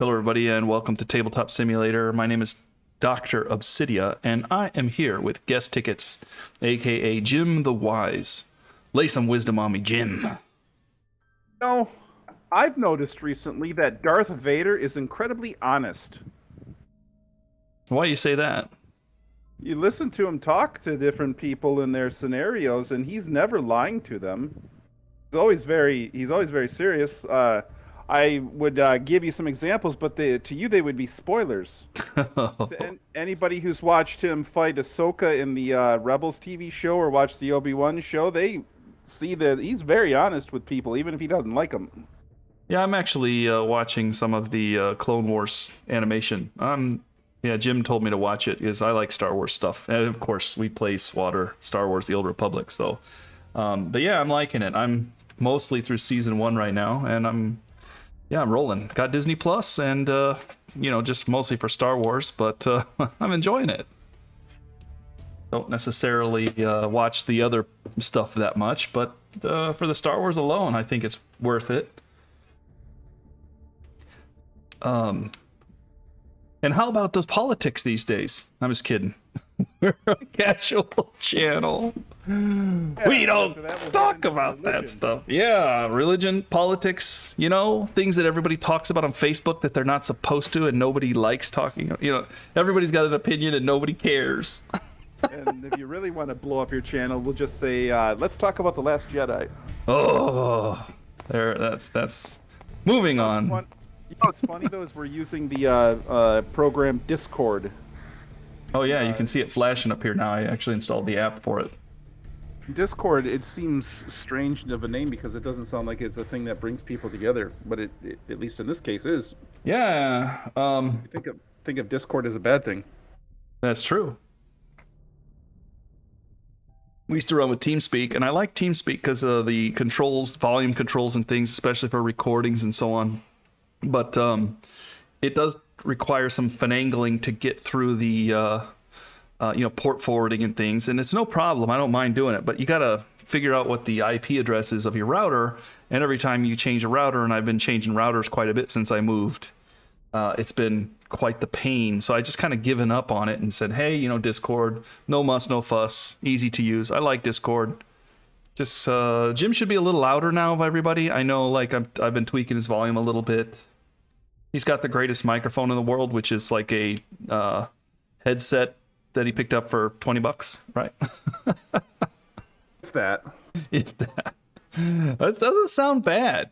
Hello, everybody, and welcome to Tabletop Simulator. My name is Dr. Obsidia, and I am here with Guest Tickets, aka Jim the Wise. Lay some wisdom on me, Jim. No, I've noticed recently that Darth Vader is incredibly honest. Why you say that? You listen to him talk to different people in their scenarios, and he's never lying to them. He's always very serious. I would give you some examples, but to you they would be spoilers. To anybody who's watched him fight Ahsoka in the Rebels TV show or watched the Obi-Wan show, they see that he's very honest with people, even if he doesn't like them. Yeah, I'm actually watching some of the Clone Wars animation. Yeah, Jim told me to watch it because I like Star Wars stuff. And of course, we play SWAT, Star Wars: The Old Republic. So, but yeah, I'm liking it. I'm mostly through season 1 right now, and I'm rolling. Got Disney Plus, and just mostly for Star Wars, but I'm enjoying it. Don't necessarily watch the other stuff that much, but for the Star Wars alone, I think it's worth it. And how about those politics these days? I'm just kidding. We're a casual channel. Yeah, we don't we'll talk about that stuff. Yeah, religion, politics, things that everybody talks about on Facebook that they're not supposed to and nobody likes talking. Everybody's got an opinion and nobody cares. And if you really want to blow up your channel, we'll just say, let's talk about The Last Jedi. Oh, that's moving on. What's funny though is we're using the program Discord. Oh yeah, you can see it flashing up here now. I actually installed the app for it. Discord, it seems strange of a name because it doesn't sound like it's a thing that brings people together, but it at least in this case is. Yeah. Think of Discord as a bad thing. That's true. We used to run with TeamSpeak, and I like TeamSpeak because of the controls, volume controls and things, especially for recordings and so on. But it does require some finagling to get through the port forwarding and things, and it's no problem. I don't mind doing it, but you gotta figure out what the IP address is of your router, and every time you change a router, and I've been changing routers quite a bit since I moved, it's been quite the pain. So I just kind of given up on it and said, hey, Discord, no muss, no fuss, easy to use. I like Discord. Just Jim should be a little louder now of everybody. I know, like I've been tweaking his volume a little bit. He's got the greatest microphone in the world, which is like a headset that he picked up for $20, right? If that. If that. That doesn't sound bad.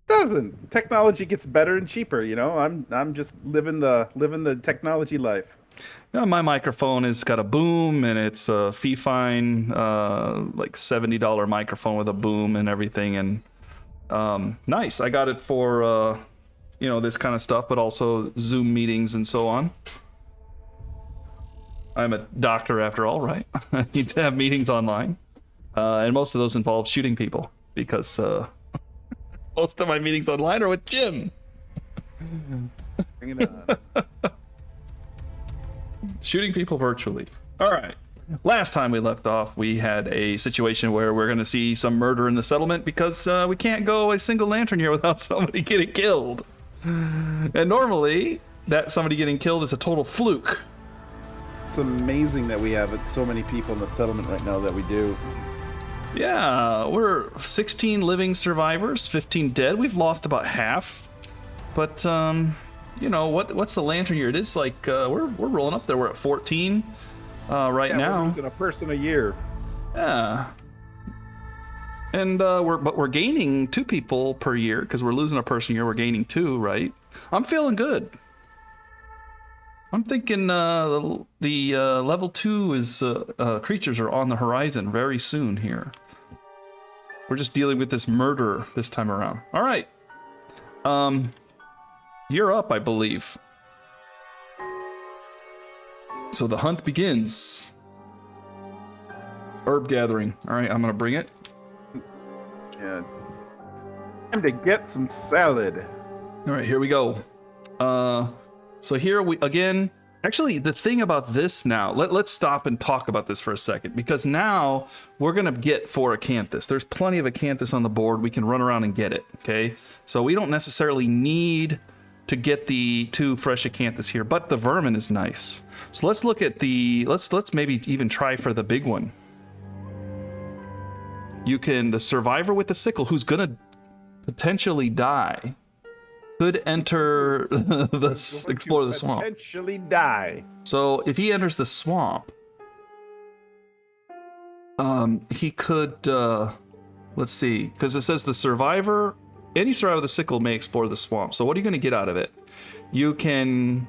Doesn't. Technology gets better and cheaper, I'm just living the technology life. My microphone has got a boom, and it's a fee-fine, like $70 microphone with a boom and everything, and nice. I got it for this kind of stuff, but also Zoom meetings and so on. I'm a doctor after all, right? I need to have meetings online, and most of those involve shooting people because most of my meetings online are with Jim. Bring it on. Shooting people virtually. All right. Last time we left off, we had a situation where we're going to see some murder in the settlement because we can't go a single lantern here without somebody getting killed. And normally, that somebody getting killed is a total fluke. It's amazing that we have so many people in the settlement right now that we do. Yeah, we're 16 living survivors, 15 dead. We've lost about half. But, what's the lantern here? It is like, we're rolling up there. We're at 14 right now. We're losing a person a year. Yeah. And we're gaining 2 people per year because we're losing a person a year. We're gaining 2, right? I'm feeling good. I'm thinking the level 2 is creatures are on the horizon very soon here. We're just dealing with this murder this time around. All right. You're up, I believe. So the hunt begins. Herb gathering. All right, I'm gonna bring it. Yeah. Time to get some salad. All right, here we go. So here we again. Actually, the thing about this now, let's stop and talk about this for a second, because now we're gonna get 4 acanthus. There's plenty of acanthus on the board. We can run around and get it. Okay, so we don't necessarily need to get the 2 fresh acanthus here, but the vermin is nice. So let's look at the, let's maybe even try for the big one. You can, the survivor with the sickle, who's gonna potentially die, could enter explore the swamp. Potentially die. So if he enters the swamp, he could, let's see, because it says the survivor, any survivor with the sickle may explore the swamp. So what are you going to get out of it? You can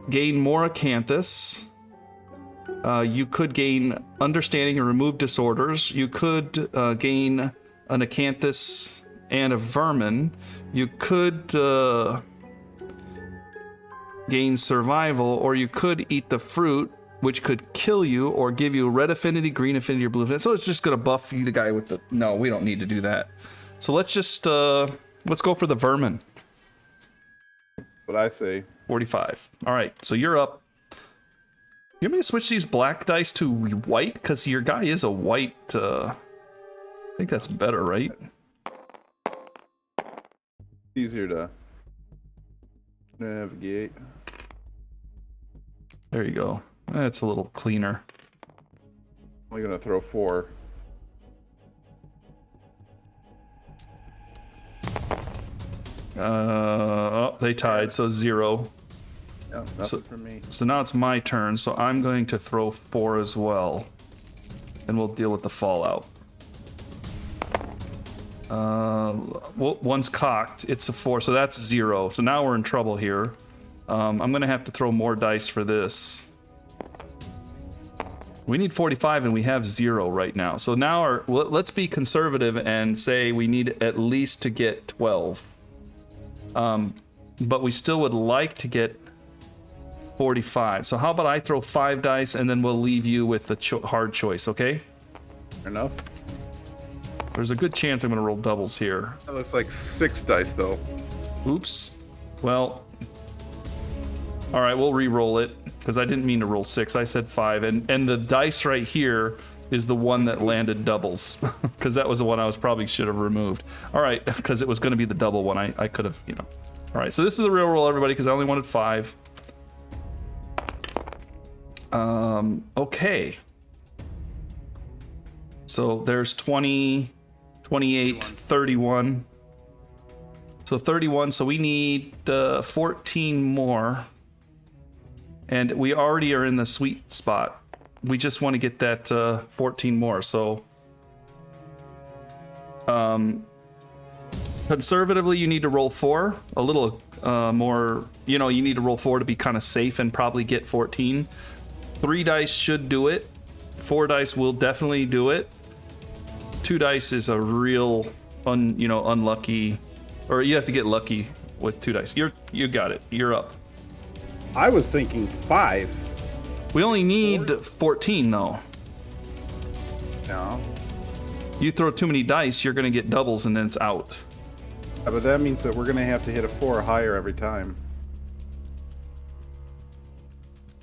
gain more acanthus. You could gain understanding and remove disorders. You could gain an acanthus and a vermin. You could gain survival, or you could eat the fruit, which could kill you or give you red affinity, green affinity, or blue affinity. So it's just going to buff you, the guy with the... No, we don't need to do that. So let's just... let's go for the vermin. What I say. 45. All right, so you're up. You want me to switch these black dice to white? Because your guy is a white... I think that's better, right? Easier to navigate. There you go. That's a little cleaner. I'm gonna throw 4. Oh, they tied, so 0. No, nothing for me. So now it's my turn, so I'm going to throw 4 as well. And we'll deal with the fallout. One's cocked, it's a 4, so that's 0. So now we're in trouble here. I'm gonna have to throw more dice for this. We need 45 and we have 0 right now. So now let's be conservative and say we need at least to get 12. But we still would like to get 45. So how about I throw 5 dice and then we'll leave you with the hard choice, okay? Fair enough. There's a good chance I'm going to roll doubles here. That looks like 6 dice, though. Oops. Well, all right, we'll re-roll it because I didn't mean to roll 6. I said 5, and the dice right here is the one that landed doubles because that was the one I probably should have removed. All right, because it was going to be the double one. I could have, you know. All right, so this is the real roll, everybody, because I only wanted 5. Okay. So there's 20, 28, 31. So 31, so we need 14 more. And we already are in the sweet spot. We just want to get that 14 more. So conservatively, you need to roll 4. A little more, you know, you need to roll 4 to be kind of safe and probably get 14. 3 dice should do it. 4 dice will definitely do it. 2 dice is a real unlucky, or you have to get lucky with 2 dice. You got it. You're up. I was thinking 5. We only need 14 though. No. You throw too many dice, you're gonna get doubles and then it's out. Yeah, but that means that we're gonna have to hit a 4 or higher every time.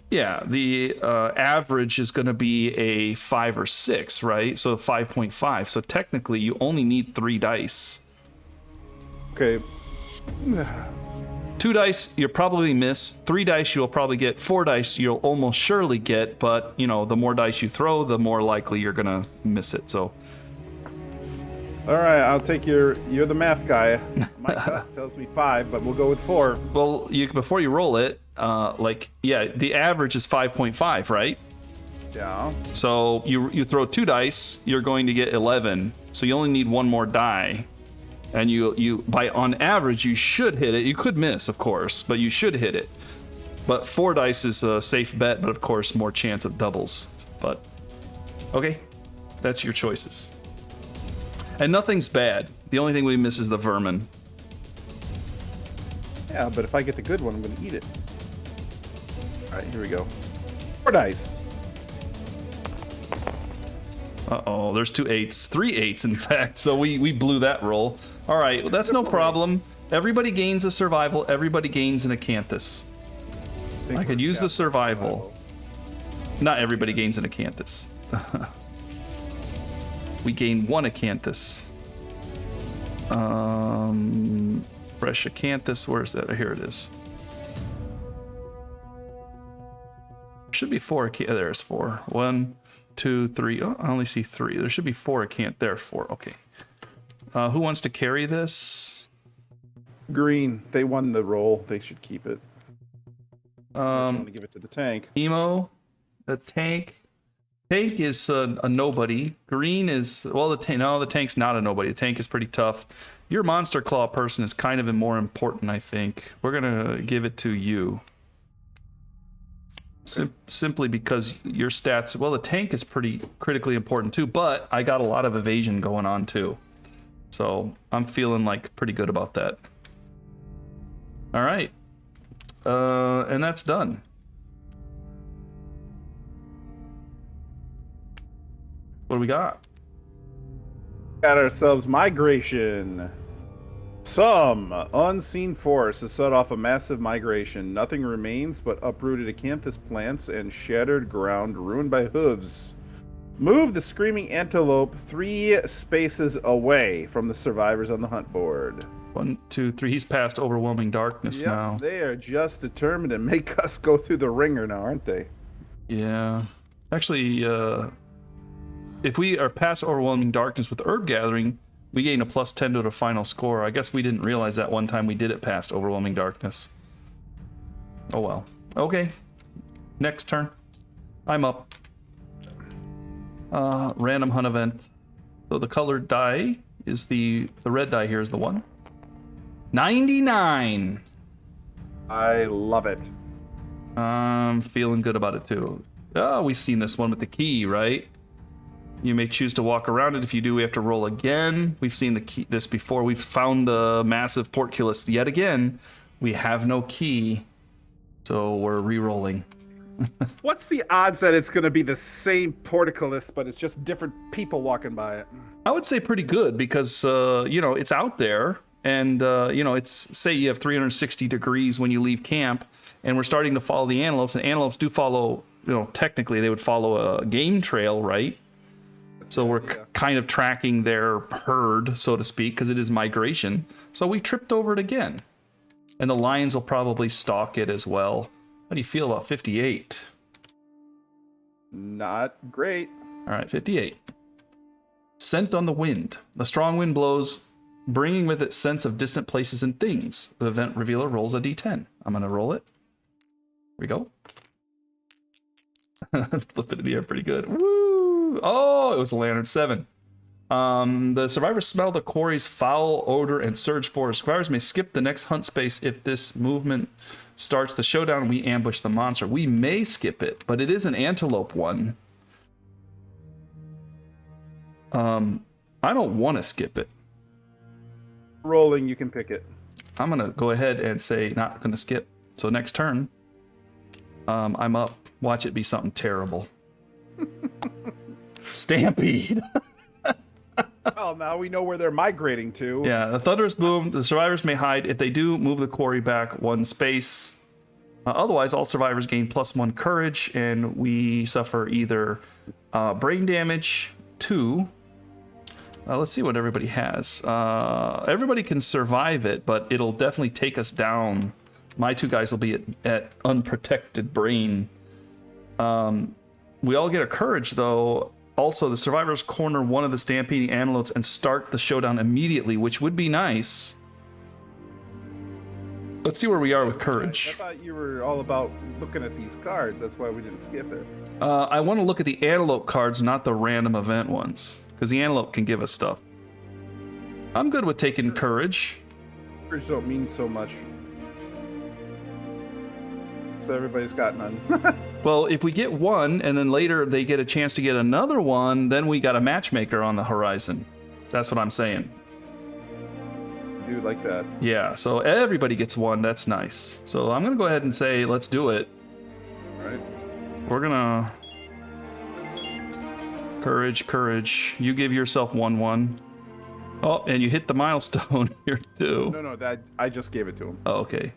Yeah, the average is going to be a 5 or 6, right? So 5.5. So technically, you only need 3 dice. Okay. 2 dice, you'll probably miss. 3 dice, you'll probably get. 4 dice, you'll almost surely get. But, you know, the more dice you throw, the more likely you're going to miss it. So. All right, I'll take you're the math guy. My gut tells me 5, but we'll go with 4. Well, before you roll it, the average is 5.5, right? Yeah. So you throw 2 dice, you're going to get 11. So you only need 1 more die, and on average you should hit it. You could miss, of course, but you should hit it. But 4 dice is a safe bet, but of course more chance of doubles. But okay, that's your choices. And nothing's bad. The only thing we miss is the vermin. Yeah, but if I get the good one, I'm going to eat it. All right, here we go. 4 dice. Uh-oh, there's 2 8s. 3 8s, in fact. So we blew that roll. All right, well, that's no problem. Everybody gains a survival. Everybody gains an acanthus. I could use the survival. Not everybody gains an acanthus. We gain 1 acanthus. Fresh acanthus. Where's that? Here it is. Should be 4. There's 4. 1, 2, 3. Oh, I only see 3. There should be 4 acanthus. There's 4. Okay. Who wants to carry this? Green. They won the roll. They should keep it. I want to give it to the tank. Emo, the tank. Tank is a nobody. Green is, well, the tank's not a nobody. The tank is pretty tough. Your monster claw person is kind of more important, I think. We're gonna give it to you. Simply because your stats, well, the tank is pretty critically important too, but I got a lot of evasion going on too. So I'm feeling like pretty good about that. All right. And that's done. What do we got? Got ourselves migration. Some unseen force has set off a massive migration. Nothing remains but uprooted acanthus plants and shattered ground ruined by hooves. Move the screaming antelope 3 spaces away from the survivors on the hunt board. 1, 2, 3. He's past overwhelming darkness now. They are just determined to make us go through the ringer now, aren't they? Yeah. Actually, if we are past overwhelming darkness with herb gathering, we gain a +10 to the final score. I guess we didn't realize that one time we did it past overwhelming darkness. Oh well. Okay. Next turn. I'm up. Random hunt event. So the colored die is the red die here is the one. 99. I love it. I'm feeling good about it too. Oh, we've seen this one with the key, right? You may choose to walk around it. If you do, we have to roll again. We've seen this before. We've found the massive portcullis yet again. We have no key, so we're re-rolling. What's the odds that it's going to be the same portcullis, but it's just different people walking by it? I would say pretty good because, it's out there. And, it's, say you have 360 degrees when you leave camp, and we're starting to follow the antelopes. And antelopes do follow, technically they would follow a game trail, right? So we're kind of tracking their herd, so to speak, because it is migration. So we tripped over it again. And the lions will probably stalk it as well. How do you feel about 58? Not great. All right, 58. Scent on the wind. A strong wind blows, bringing with it sense of distant places and things. The event revealer rolls a d10. I'm going to roll it. Here we go. Flip it in the air pretty good. Woo! Oh, it was a lantern 7. The survivors smell the quarry's foul odor and surge forward. Survivors may skip the next hunt space if this movement starts the showdown and we ambush the monster. We may skip it, but it is an antelope one. I don't want to skip it. Rolling, you can pick it. I'm going to go ahead and say not going to skip. So next turn, I'm up. Watch it be something terrible. Stampede. Well, now we know where they're migrating to. Yeah, the thunderous boom. The survivors may hide. If they do, move the quarry back 1 space. Otherwise, all survivors gain +1 courage, and we suffer either brain damage, 2. Let's see what everybody has. Everybody can survive it, but it'll definitely take us down. My 2 guys will be at unprotected brain. We all get a courage, though. Also, the survivors corner one of the stampeding antelopes and start the showdown immediately, which would be nice. Let's see where we are with courage. I thought you were all about looking at these cards. That's why we didn't skip it. I want to look at the antelope cards, not the random event ones, because the antelope can give us stuff. I'm good with taking courage. Courage don't mean so much. So everybody's got none. Well, if we get one and then later they get a chance to get another one, then we got a matchmaker on the horizon. That's what I'm saying. Do like that. Yeah, so everybody gets one. That's nice. So I'm going to go ahead and say, let's do it. All right. We're going to... Courage. You give yourself 1-1. Oh, and you hit the milestone here, too. No, that I just gave it to him. Oh, okay.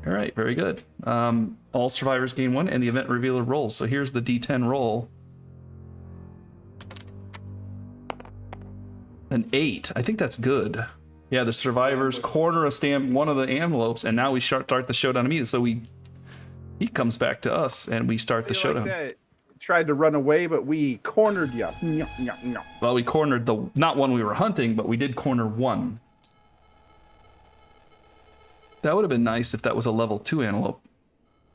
All right, very good. All survivors gain 1, and the event revealer rolls. So here's the D10 roll. An 8. I think that's good. Yeah, the survivors corner one of the envelopes, and now we start the showdown immediately. So he comes back to us, and we start the showdown. Like tried to run away, but we cornered you. Well, we cornered not one we were hunting, but we did corner one. That would have been nice if that was a level 2 antelope.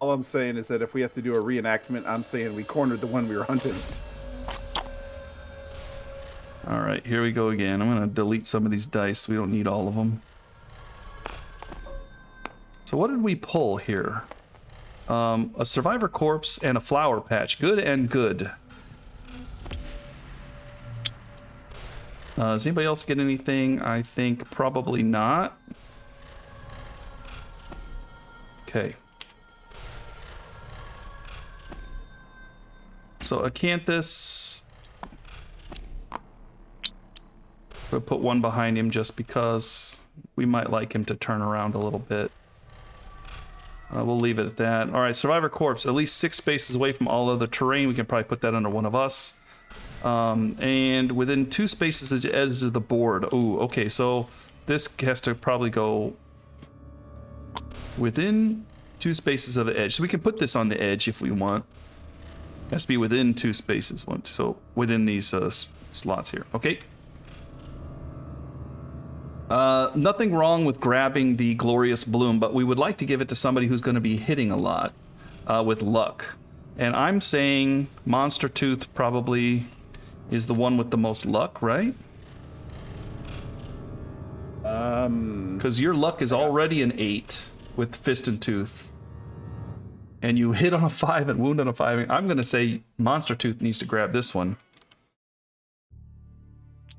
All I'm saying is that if we have to do a reenactment, I'm saying we cornered the one we were hunting. All right, here we go again. I'm going to delete some of these dice. We don't need all of them. So what did we pull here? A survivor corpse and a flower patch. Good and good. Does anybody else get anything? I think probably not. Okay. So Acanthus, we'll put one behind him just because we might like him to turn around a little bit. We'll leave it at that. All right, Survivor Corpse, at least 6 spaces away from all other terrain. We can probably put that under one of us. And within 2 spaces at the edge of the board. Ooh, okay, so this has to probably go within 2 spaces of the edge. So we can put this on the edge if we want. It has to be within 2 spaces. So within these slots here. Okay. Nothing wrong with grabbing the glorious bloom, but we would like to give it to somebody who's going to be hitting a lot with luck. And I'm saying Monster Tooth probably is the one with the most luck, right? Because your luck is already an 8 with Fist and Tooth. And you hit on a 5 and wound on a 5. I'm going to say Monster Tooth needs to grab this one.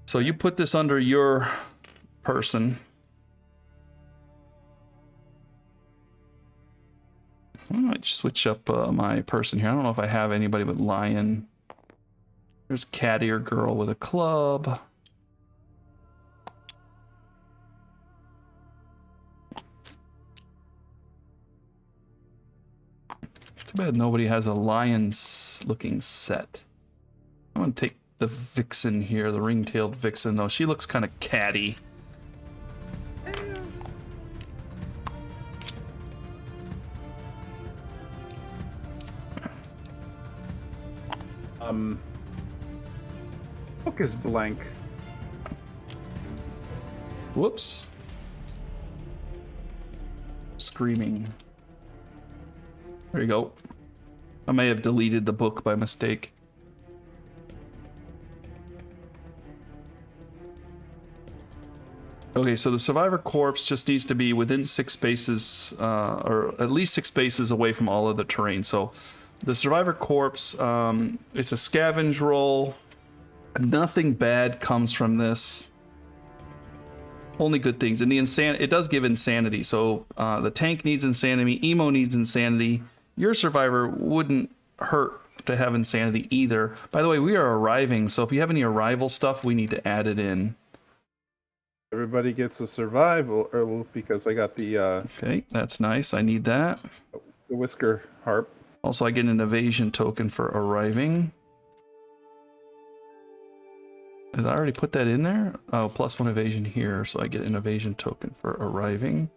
So you put this under your person. I might switch up my person here. I don't know if I have anybody with lion. There's cat ear girl with a club. Too bad nobody has a lion's looking set. I'm gonna take the vixen here, the ring-tailed vixen, though. She looks kind of catty. Book is blank. Whoops. Screaming. There you go. I may have deleted the book by mistake. Okay, so the survivor corpse just needs to be within 6 spaces, or at least 6 spaces away from all other terrain. So the survivor corpse, it's a scavenge roll. Nothing bad comes from this. Only good things. And it does give insanity. So the tank needs insanity. Emo needs insanity. Your survivor wouldn't hurt to have insanity either. By the way, we are arriving. So if you have any arrival stuff, we need to add it in. Everybody gets a survival because I got the okay, that's nice. I need that. The whisker harp. Also, I get an evasion token for arriving. Did I already put that in there? Oh, +1 evasion here, so I get an evasion token for arriving.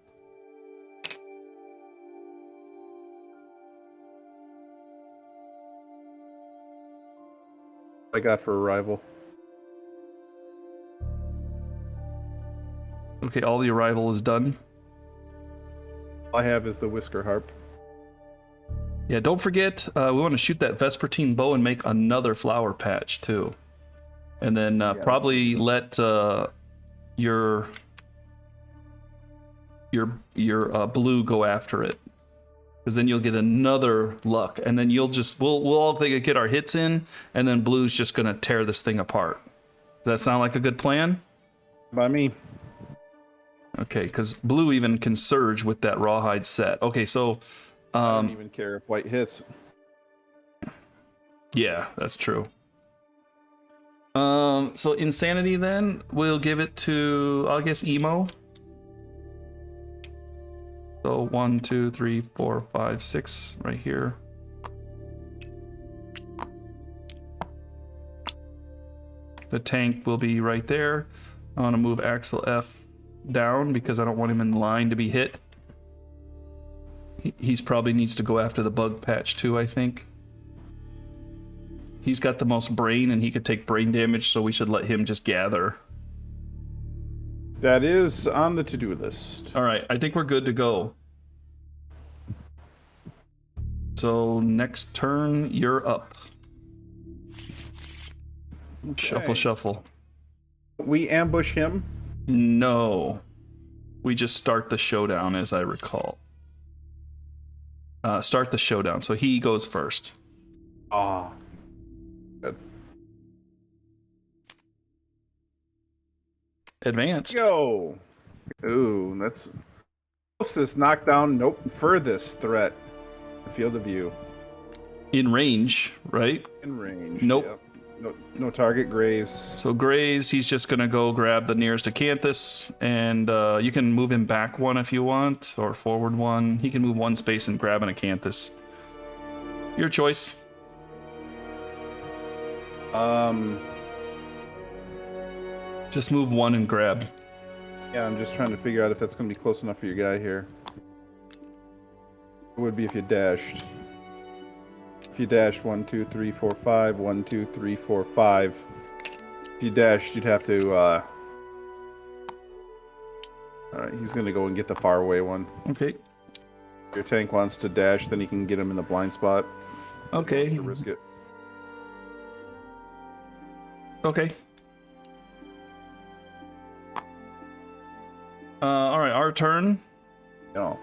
I got for arrival. Okay, all the arrival is done. All I have is the whisker harp. Yeah, don't forget, we want to shoot that Vespertine bow and make another flower patch, too. And then probably let your blue go after it, because then you'll get another luck, and then we'll all get our hits in, and then blue's just gonna tear this thing apart. Does that sound like a good plan? By me. Okay, because blue even can surge with that rawhide set. Okay, so I don't even care if white hits. Yeah, that's true. So insanity then, we'll give it to, I guess, emo. So 1, 2, 3, 4, 5, 6 right here. The tank will be right there. I want to move Axel Eff down because I don't want him in line to be hit. He's probably needs to go after the bug patch too, I think. He's got the most brain and he could take brain damage, so we should let him just gather. That is on the to-do list. All right, I think we're good to go. So next turn, you're up. Okay. Shuffle, shuffle. We ambush him? No. We just start the showdown, as I recall. Start the showdown, so he goes first. Ah. Good. Advanced. Go. Ooh, that's closest knockdown. Nope. Furthest threat. Field of view. In range, right? In range. Nope. Yep. No target graze. So Graze, he's just gonna go grab the nearest acanthus, and you can move him back one if you want, or forward one. He can move one space and grab an acanthus. Your choice. Just move one and grab. Yeah, I'm just trying to figure out if that's going to be close enough for your guy here. It would be if you dashed. If you dashed 1, 2, 3, 4, 5, 1, 2, 3, 4, 5. If you dashed, you'd have to. Alright, he's going to go and get the far away one. Okay. If your tank wants to dash, then he can get him in the blind spot. Okay. He wants to risk it. Okay. All right, our turn. No.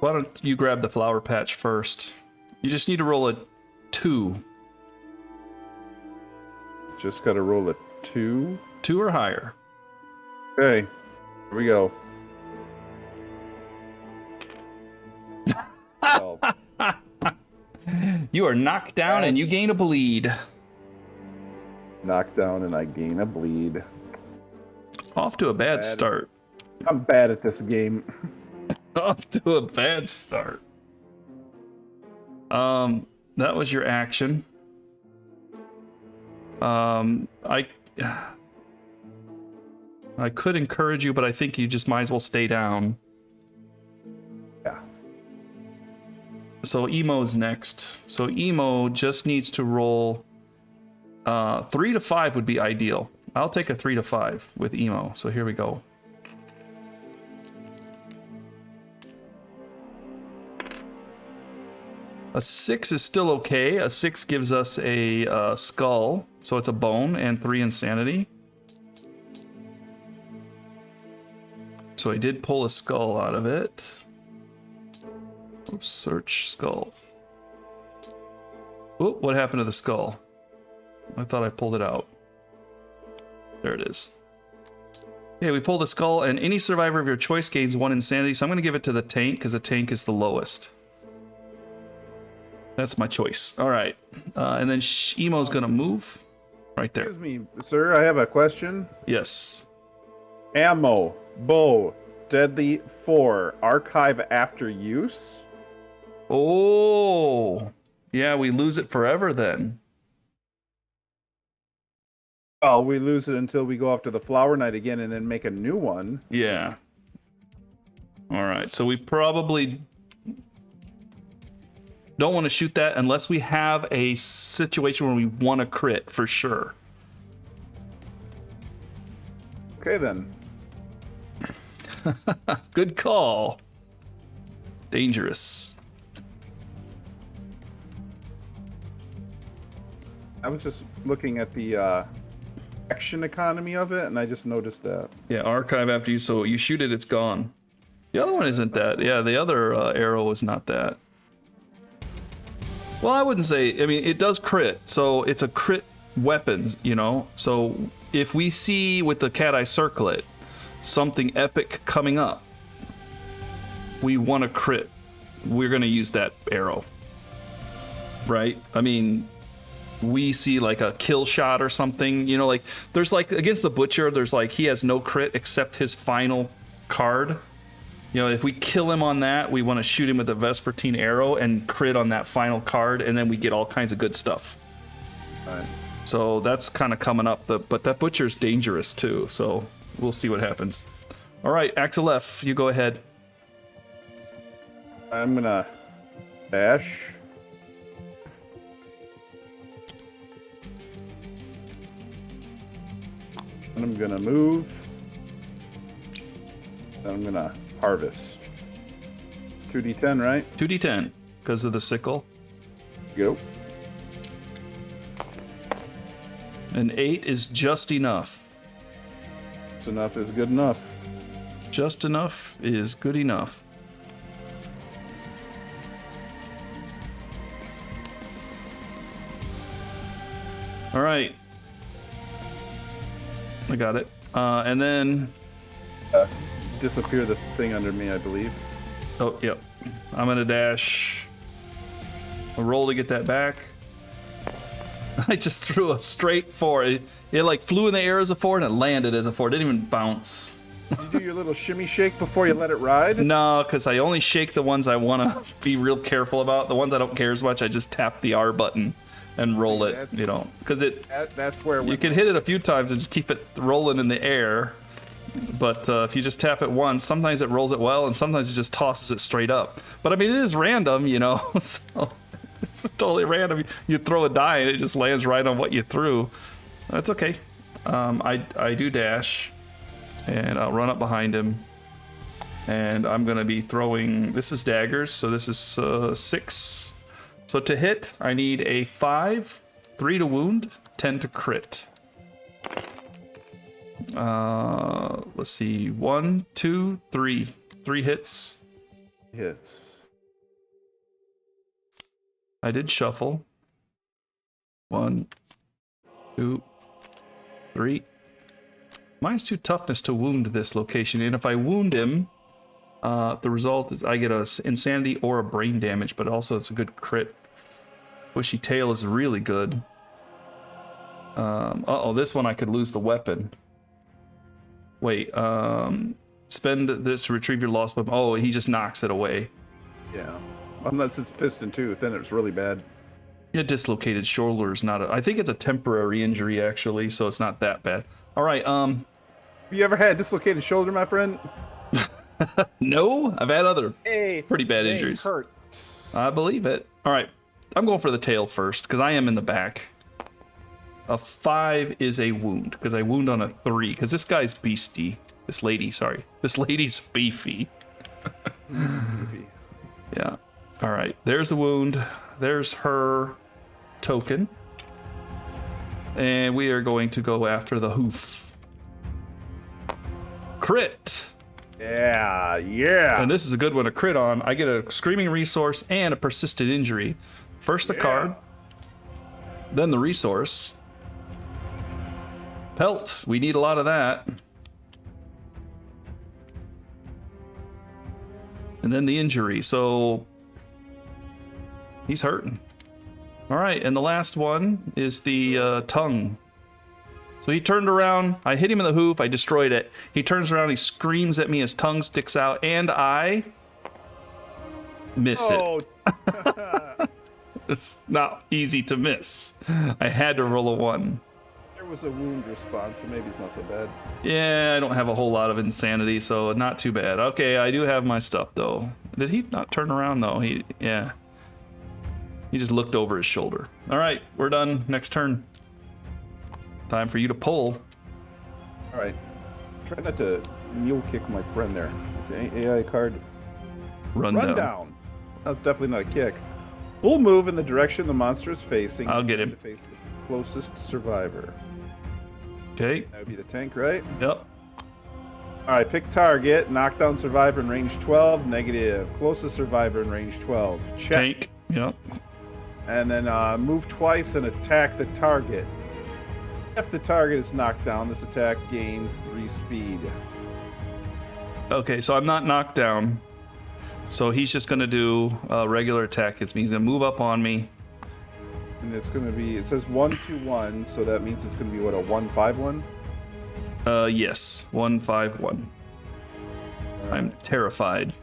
Why don't you grab the flower patch first? You just need to roll a 2. Just got to roll a 2. 2 or higher. Okay. Here we go. 12. You are knocked down and you gain a bleed. Knockdown and I gain a bleed. Off to a bad start. I'm bad at this game. Off to a bad start. That was your action. I could encourage you, but I think you just might as well stay down. Yeah. So Emo's next. So Emo just needs to roll 3 to 5 would be ideal. I'll take a 3 to 5 with Emo. So here we go. A 6 is still okay. A 6 gives us a skull, so it's a bone and 3 insanity. So I did pull a skull out of it. Oops, search skull. Oh, what happened to the skull? I thought I pulled it out. There it is. Okay, we pull the skull, and any survivor of your choice gains 1 insanity, so I'm going to give it to the tank, because the tank is the lowest. That's my choice. All right. And then Emo's going to move right there. Excuse me, sir, I have a question. Yes. Ammo, bow, deadly 4, archive after use? Oh, yeah, we lose it forever then. Oh, we lose it until we go after the Flower Knight again and then make a new one. Yeah. All right, so we probably don't want to shoot that unless we have a situation where we want to crit for sure. Okay, then. Good call. Dangerous. I was just looking at the action economy of it, and I just noticed that. Yeah, archive after you, so you shoot it, it's gone. The other one isn't that. Yeah, the other arrow is not that. Well, I wouldn't say, I mean, it does crit, so it's a crit weapon, you know? So if we see with the cat eye circlet something epic coming up, we want to crit, we're going to use that arrow. Right? I mean, we see like a kill shot or something, you know, like there's like against the butcher, there's like he has no crit except his final card. You know, if we kill him on that, we want to shoot him with a Vespertine arrow and crit on that final card, and then we get all kinds of good stuff. All right. So that's kind of coming up. But that butcher's dangerous too. So we'll see what happens. All right, Axel Eff, you go ahead. I'm gonna dash. And I'm gonna move. And I'm gonna harvest. It's 2d10, right? 2d10 because of the sickle. Go. An 8 is just enough. It's enough is good enough. Just enough is good enough. All right. I got it. And then... Disappear the thing under me, I believe. Oh, yep. I'm going to dash a roll to get that back. I just threw a straight 4. It like flew in the air as a 4 and it landed as a 4. It didn't even bounce. You do your little shimmy shake before you let it ride? No, because I only shake the ones I want to be real careful about. The ones I don't care as much, I just tap the R button and roll it, you know. Because that's where... You can hit it a few times and just keep it rolling in the air. But if you just tap it once, sometimes it rolls it well, and sometimes it just tosses it straight up. But I mean, it is random, you know, so it's totally random. You throw a die and it just lands right on what you threw. That's okay. I do dash, and I'll run up behind him, and I'm gonna be throwing. This is daggers, so this is 6. So to hit, I need a 5, 3 to wound, 10 to crit. Let's see. 1, 2, 3. 3 hits. Hits. I did shuffle. 1, 2, 3. -2 toughness to wound this location, and if I wound him, the result is I get a insanity or a brain damage, but also it's a good crit. Bushy tail is really good. Uh-oh, this one I could lose the weapon. Wait, spend this to retrieve your lost weapon. Oh, he just knocks it away. Yeah. Unless it's fist and tooth, then it's really bad. Yeah, dislocated shoulder is not I think it's a temporary injury, actually, so it's not that bad. All right, Have you ever had a dislocated shoulder, my friend? No, I've had other Hey, pretty bad they injuries. Hurt. I believe it. All right, I'm going for the tail first, because I am in the back. A 5 is a wound, because I wound on a 3, because this guy's beastie. This lady, sorry. This lady's beefy. Yeah. All right, there's a wound. There's her token. And we are going to go after the hoof. Crit! Yeah. And this is a good one to crit on. I get a screaming resource and a persistent injury. First the card, then the resource. Pelt, we need a lot of that. And then the injury, so he's hurting. All right, and the last one is the tongue. So he turned around, I hit him in the hoof, I destroyed it. He turns around, he screams at me, his tongue sticks out, and I miss it. It's not easy to miss. I had to roll a 1. There was a wound response, so maybe it's not so bad. Yeah, I don't have a whole lot of insanity, so not too bad. Okay, I do have my stuff, though. Did he not turn around, though? Yeah. He just looked over his shoulder. All right, we're done. Next turn. Time for you to pull. All right. Try not to mule kick my friend there. Okay, AI card. Run down. That's definitely not a kick. Full move in the direction the monster is facing. I'll get him. To face the closest survivor. Okay. That would be the tank, right? Yep. All right, pick target. Knock down survivor in range 12. Negative. Closest survivor in range 12. Check. Tank. Yep. And then move twice and attack the target. If the target is knocked down, this attack gains 3 speed. Okay, so I'm not knocked down. So he's just going to do a regular attack. It means he's going to move up on me. And it's going to be, it says 1-2-1, so that means it's going to be, what, a 1-5-1? Yes, 1-5-1. I'm terrified.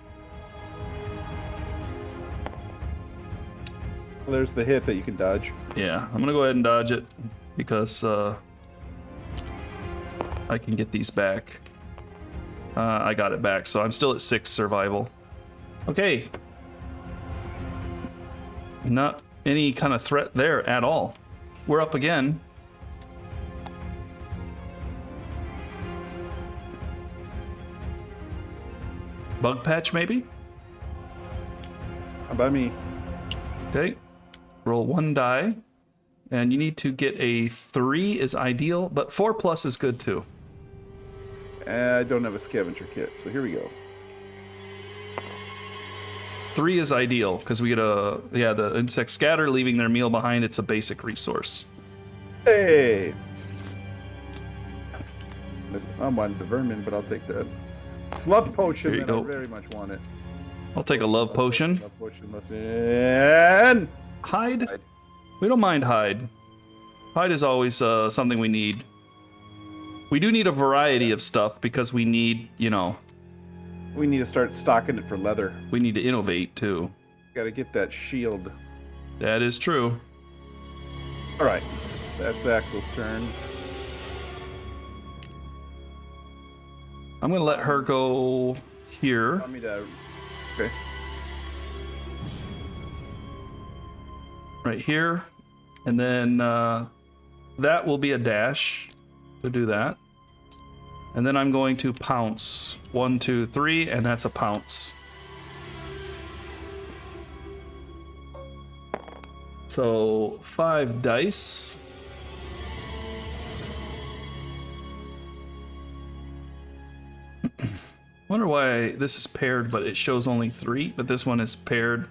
There's the hit that you can dodge. Yeah, I'm going to go ahead and dodge it. because I can get these back. I got it back, so I'm still at 6 survival. Okay. Not any kind of threat there at all. We're up again. Bug patch, maybe? How about me? Okay. Roll 1 die. And you need to get a 3 is ideal, but 4+ is good too. I don't have a scavenger kit, so here we go. 3 is ideal because we get the insect scatter, leaving their meal behind. It's a basic resource. Hey! I wanted the vermin, but I'll take that. It's love potion, There you and go. I very much want it. I'll take a love potion. Love potion, and Hide? We don't mind hide. Hide is always something we need. We do need a variety of stuff because we need, you know, we need to start stocking it for leather. we need to innovate too. Gotta get that shield. That is true. All right, that's Axel's turn. I'm gonna let her go here. Want me to? Okay. Right here. And then that will be a dash to do that. And then I'm going to pounce. 1, 2, 3, and that's a pounce. So 5 dice. Wonder why this is paired, but it shows only 3, but this one is paired.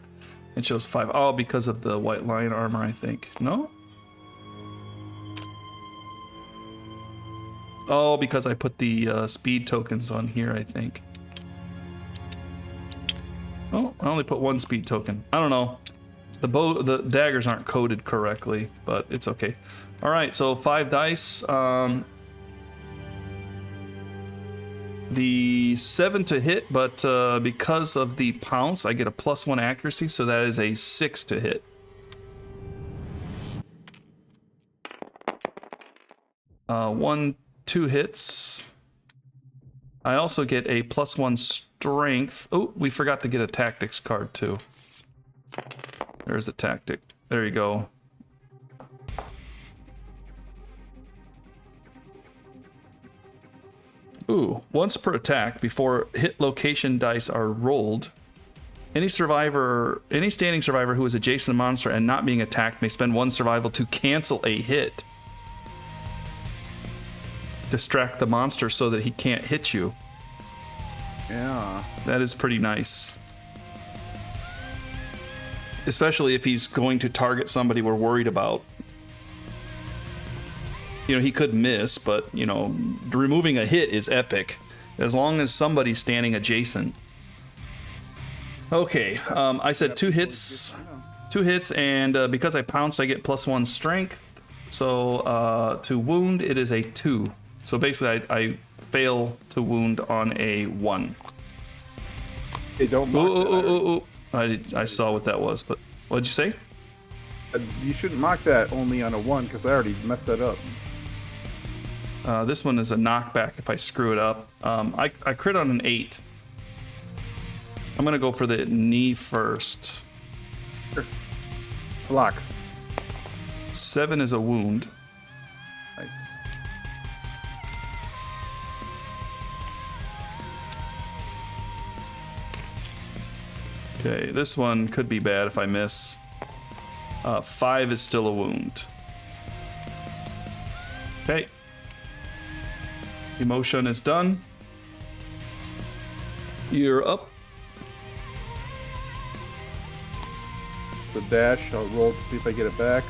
It shows 5. Oh, because of the white lion armor, I think. No? Oh, because I put the speed tokens on here, I think. Oh, I only put 1 speed token. I don't know. The daggers aren't coded correctly, but it's okay. All right, so 5 dice. The 7 to hit, but because of the pounce, I get a +1 accuracy, so that is a 6 to hit. One, 2 hits. I also get a +1 strength. Oh, we forgot to get a tactics card too. There's a tactic. There you go. Ooh, once per attack, before hit location dice are rolled, any standing survivor who is adjacent to a monster and not being attacked may spend 1 survival to cancel a hit. Distract the monster so that he can't hit you. Yeah. That is pretty nice. Especially if he's going to target somebody we're worried about. You know, he could miss, but, you know, removing a hit is epic. As long as somebody's standing adjacent. Okay, I said 2 hits. 2 hits, and because I pounced, I get +1 strength. So to wound, it is a 2. So basically, I fail to wound on a 1. Hey, don't mock that. I saw what that was, but what'd you say? You shouldn't mock that only on a 1, because I already messed that up. This one is a knockback if I screw it up. I crit on an 8. I'm gonna go for the knee first. Sure. Block. 7 is a wound. Nice. Okay, this one could be bad if I miss. 5 is still a wound. Okay. Emotion is done. You're up. It's a dash. I'll roll to see if I get it back.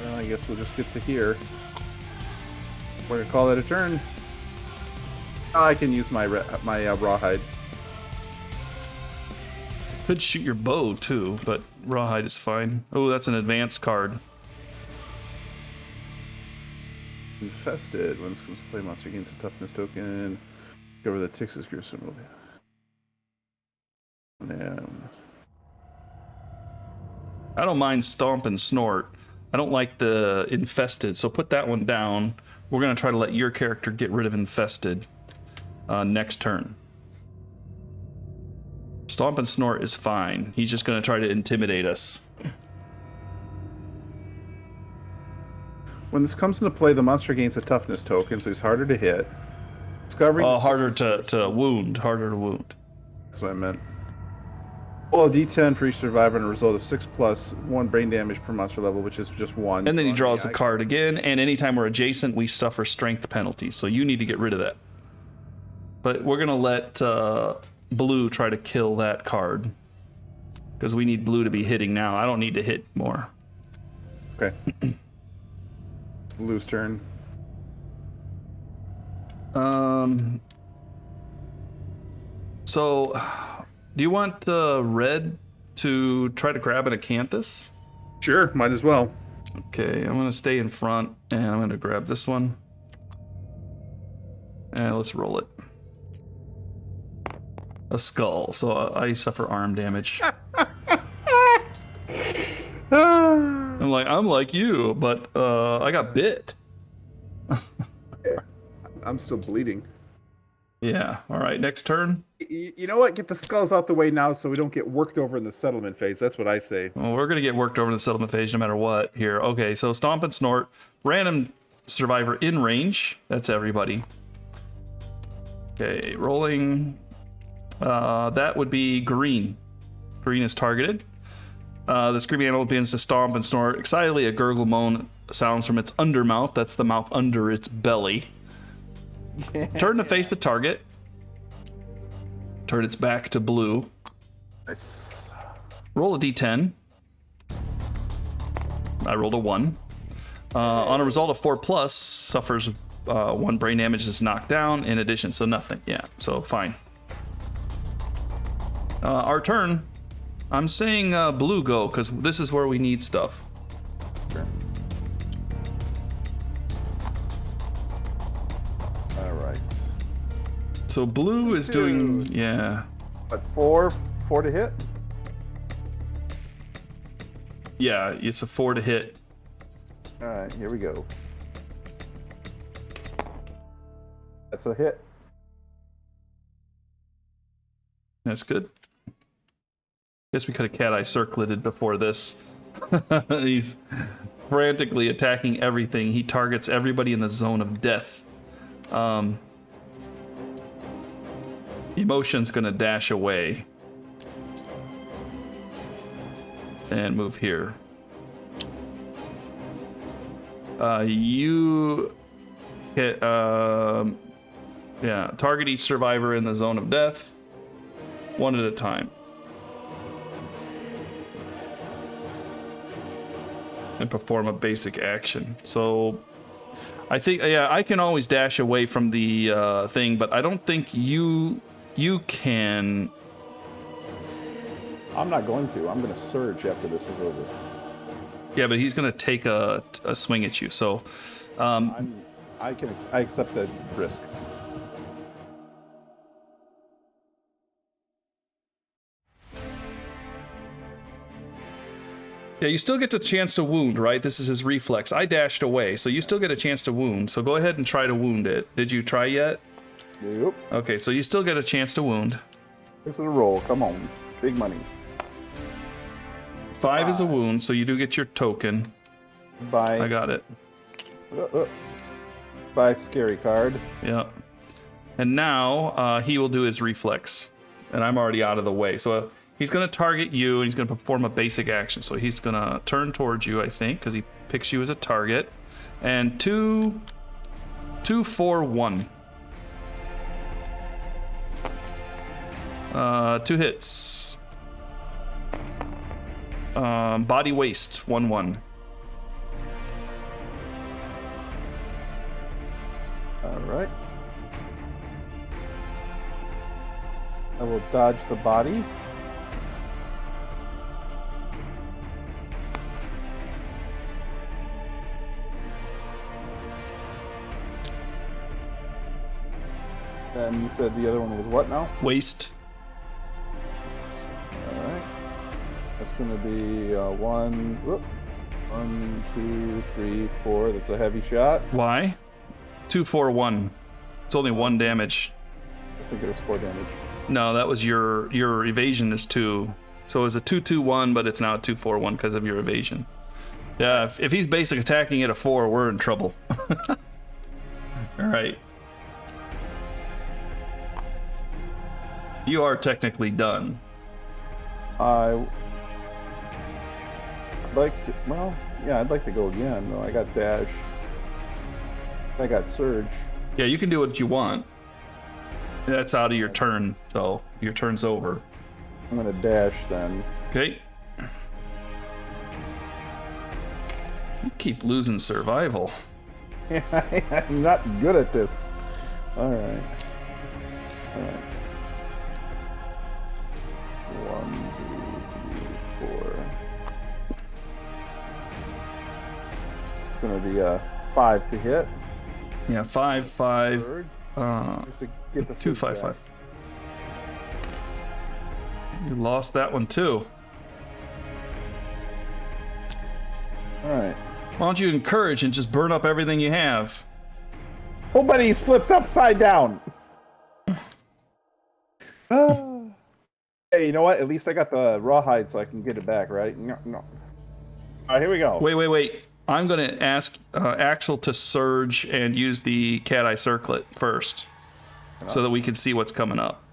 Well, I guess we'll just get to here. We're gonna call it a turn. I can use my rawhide. Could shoot your bow too, but rawhide is fine. Oh, that's an advanced card. Infested. When this comes to play, monster gains a toughness token. Cover the ticks is gruesome. Yeah. I don't mind Stomp and Snort. I don't like the Infested, so put that one down. We're going to try to let your character get rid of Infested next turn. Stomp and Snort is fine. He's just going to try to intimidate us. When this comes into play, the monster gains a toughness token, so he's harder to hit. Discovering harder to wound. Harder to wound. That's what I meant. Roll a d10 for each survivor and a result of 6+1 brain damage per monster level, which is just 1. And then he draws a card again, and anytime we're adjacent, we suffer strength penalties. So you need to get rid of that. But we're going to let Blue try to kill that card. Because we need Blue to be hitting now. I don't need to hit more. Okay. Blue's turn. So, do you want Red to try to grab an Acanthus? Sure, might as well. Okay, I'm going to stay in front, and I'm going to grab this one. And let's roll it. A skull, so I suffer arm damage. I'm like you, but I got bit. I'm still bleeding. Yeah, all right, next turn. You know what? Get the skulls out the way now so we don't get worked over in the settlement phase. That's what I say. Well, we're going to get worked over in the settlement phase no matter what here. Okay, so Stomp and Snort. Random survivor in range. That's everybody. Okay, rolling. That would be green. Green is targeted. The screaming animal begins to stomp and snort. Excitedly, a gurgle moan sounds from its undermouth. That's the mouth under its belly. Turn to face the target. Turn its back to Blue. Nice. Roll a d10. I rolled a 1. On a result of 4+, suffers 1 brain damage, is knocked down in addition, so nothing. Yeah, so fine. Our turn. I'm saying Blue go, because this is where we need stuff. Sure. All right. So Blue is doing, yeah. What, 4 to hit? Yeah, it's a 4 to hit. All right, here we go. That's a hit. That's good. Guess we could have cat eye circleted before this. He's frantically attacking everything. He targets everybody in the zone of death. Emotion's gonna dash away and move here. You hit, yeah, target each survivor in the zone of death, one at a time. And perform a basic action. So I think, yeah, I can always dash away from the thing, but I don't think you can. I'm not going to. I'm going to surge after this is over. Yeah, but he's going to take a swing at you. So I accept the risk. yeah, you still get the chance to wound, right? This is his reflex. I dashed away, so you still get a chance to wound. So go ahead and try to wound it. Did you try yet? Yep. Okay, so you still get a chance to wound. It's a roll. Come on. Big money. 5 is a wound, so you do get your token. By I got it. By scary card. Yeah. And now he will do his reflex. And I'm already out of the way. So he's going to target you, and he's going to perform a basic action. So he's going to turn towards you, I think, because he picks you as a target. And 2, 4, 1. 2 hits. Body waste, 1/1. All right. I will dodge the body. And you said the other one was what now? Waste. Alright. That's going to be 1, 2, 3, 4. That's a heavy shot. Why? 2, 4, 1. It's only 1 damage. I think it was 4 damage. No, that was your evasion is 2. So it was a 2, 2, 1, but it's now a 2, 4, 1 because of your evasion. Yeah, if he's basic attacking at a 4, we're in trouble. Alright. You are technically done. I'd like to go again, though. I got dash. I got surge. Yeah, you can do what you want. That's out of your turn, so your turn's over. I'm gonna dash then. Okay. You keep losing survival. I'm not good at this. Alright. 1, 2, 3, 4. It's gonna be a 5 to hit. Yeah, 5, 5. Surge. Just to get the 2, surge 5, back. 5. You lost that one too. Alright. Why don't you encourage and just burn up everything you have? Oh, but he's flipped upside down. Hey, you know what? At least I got the rawhide so I can get it back, right? No. Alright, here we go. Wait. I'm going to ask Axel to surge and use the cat eye circlet first so that we can see what's coming up.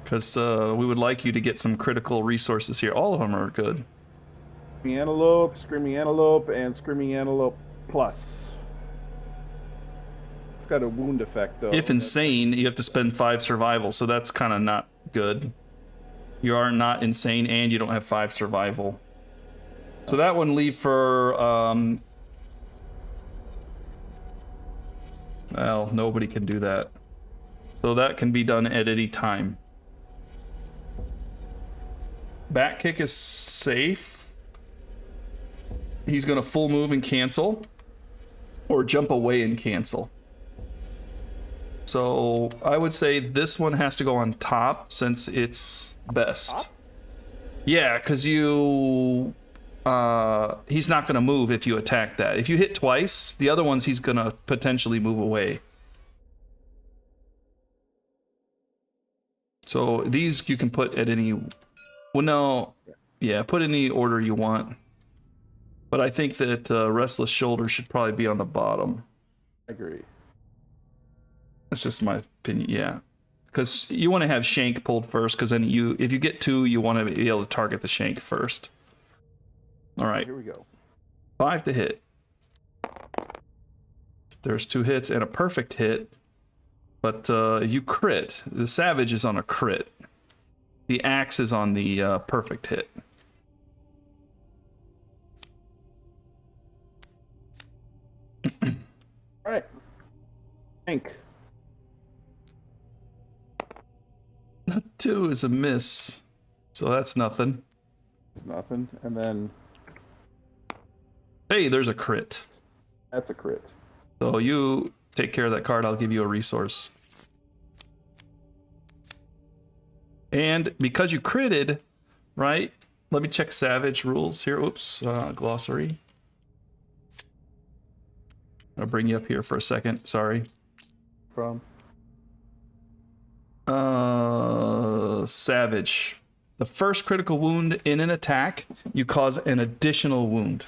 Because we would like you to get some critical resources here. All of them are good. Screaming Antelope, and Screaming Antelope Plus. It's got a wound effect, though. If insane, you have to spend 5 survival, so that's kind of not good. You are not insane, and you don't have 5 survival. So that one leave for... well, nobody can do that. So that can be done at any time. Back kick is safe. He's going to full move and cancel. Or jump away and cancel. So I would say this one has to go on top since it's best. Top? Yeah, because you... he's not going to move if you attack that. If you hit twice, the other ones he's going to potentially move away. So these you can put at any... well, no. Yeah, put any order you want. But I think that Restless Shoulder should probably be on the bottom. I agree. That's just my opinion, yeah. Because you want to have Shank pulled first, because then if you get 2, you want to be able to target the Shank first. All right. Here we go. 5 to hit. There's 2 hits and a perfect hit. But you crit. The Savage is on a crit. The Axe is on the perfect hit. All right. Hank. 2 is a miss. So that's nothing. It's nothing. And then Hey, there's a crit. that's a crit. So you take care of that card. I'll give you a resource. And because you critted, right? Let me check Savage rules here. Oops, glossary. I'll bring you up here for a second. Sorry. From Savage. The first critical wound in an attack, you cause an additional wound.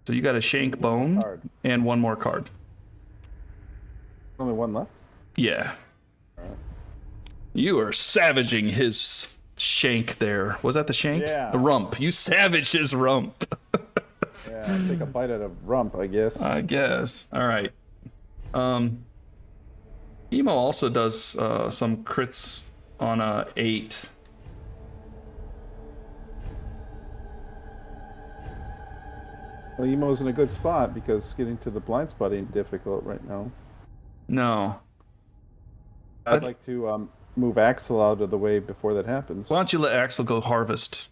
So you got a Shank Bone card. and 1 more card. Only 1 left. Yeah. Alright. You are savaging his Shank there. Was that the Shank? Yeah. The rump. You savaged his rump. Yeah, I'll take a bite out of rump, I guess. I guess. All right. Emo also does some crits on a 8. Well, Emo's in a good spot because getting to the blind spot ain't difficult right now. No. I'd like to move Axel out of the way before that happens. Why don't you let Axel go harvest?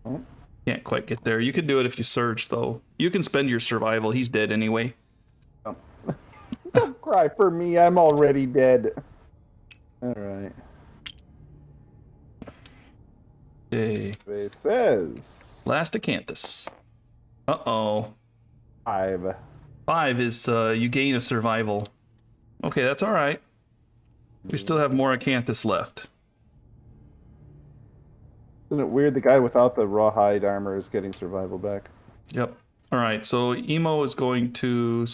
Oh. Can't quite get there. You can do it if you surge, though. You can spend your survival. He's dead anyway. Don't cry for me. I'm already dead. All right. Okay. It says Last Acanthus. Uh-oh. 5. 5 is you gain a survival. Okay, that's all right. We still have more Acanthus left. Isn't it weird the guy without the rawhide armor is getting survival back? Yep. All right, so Emo is going to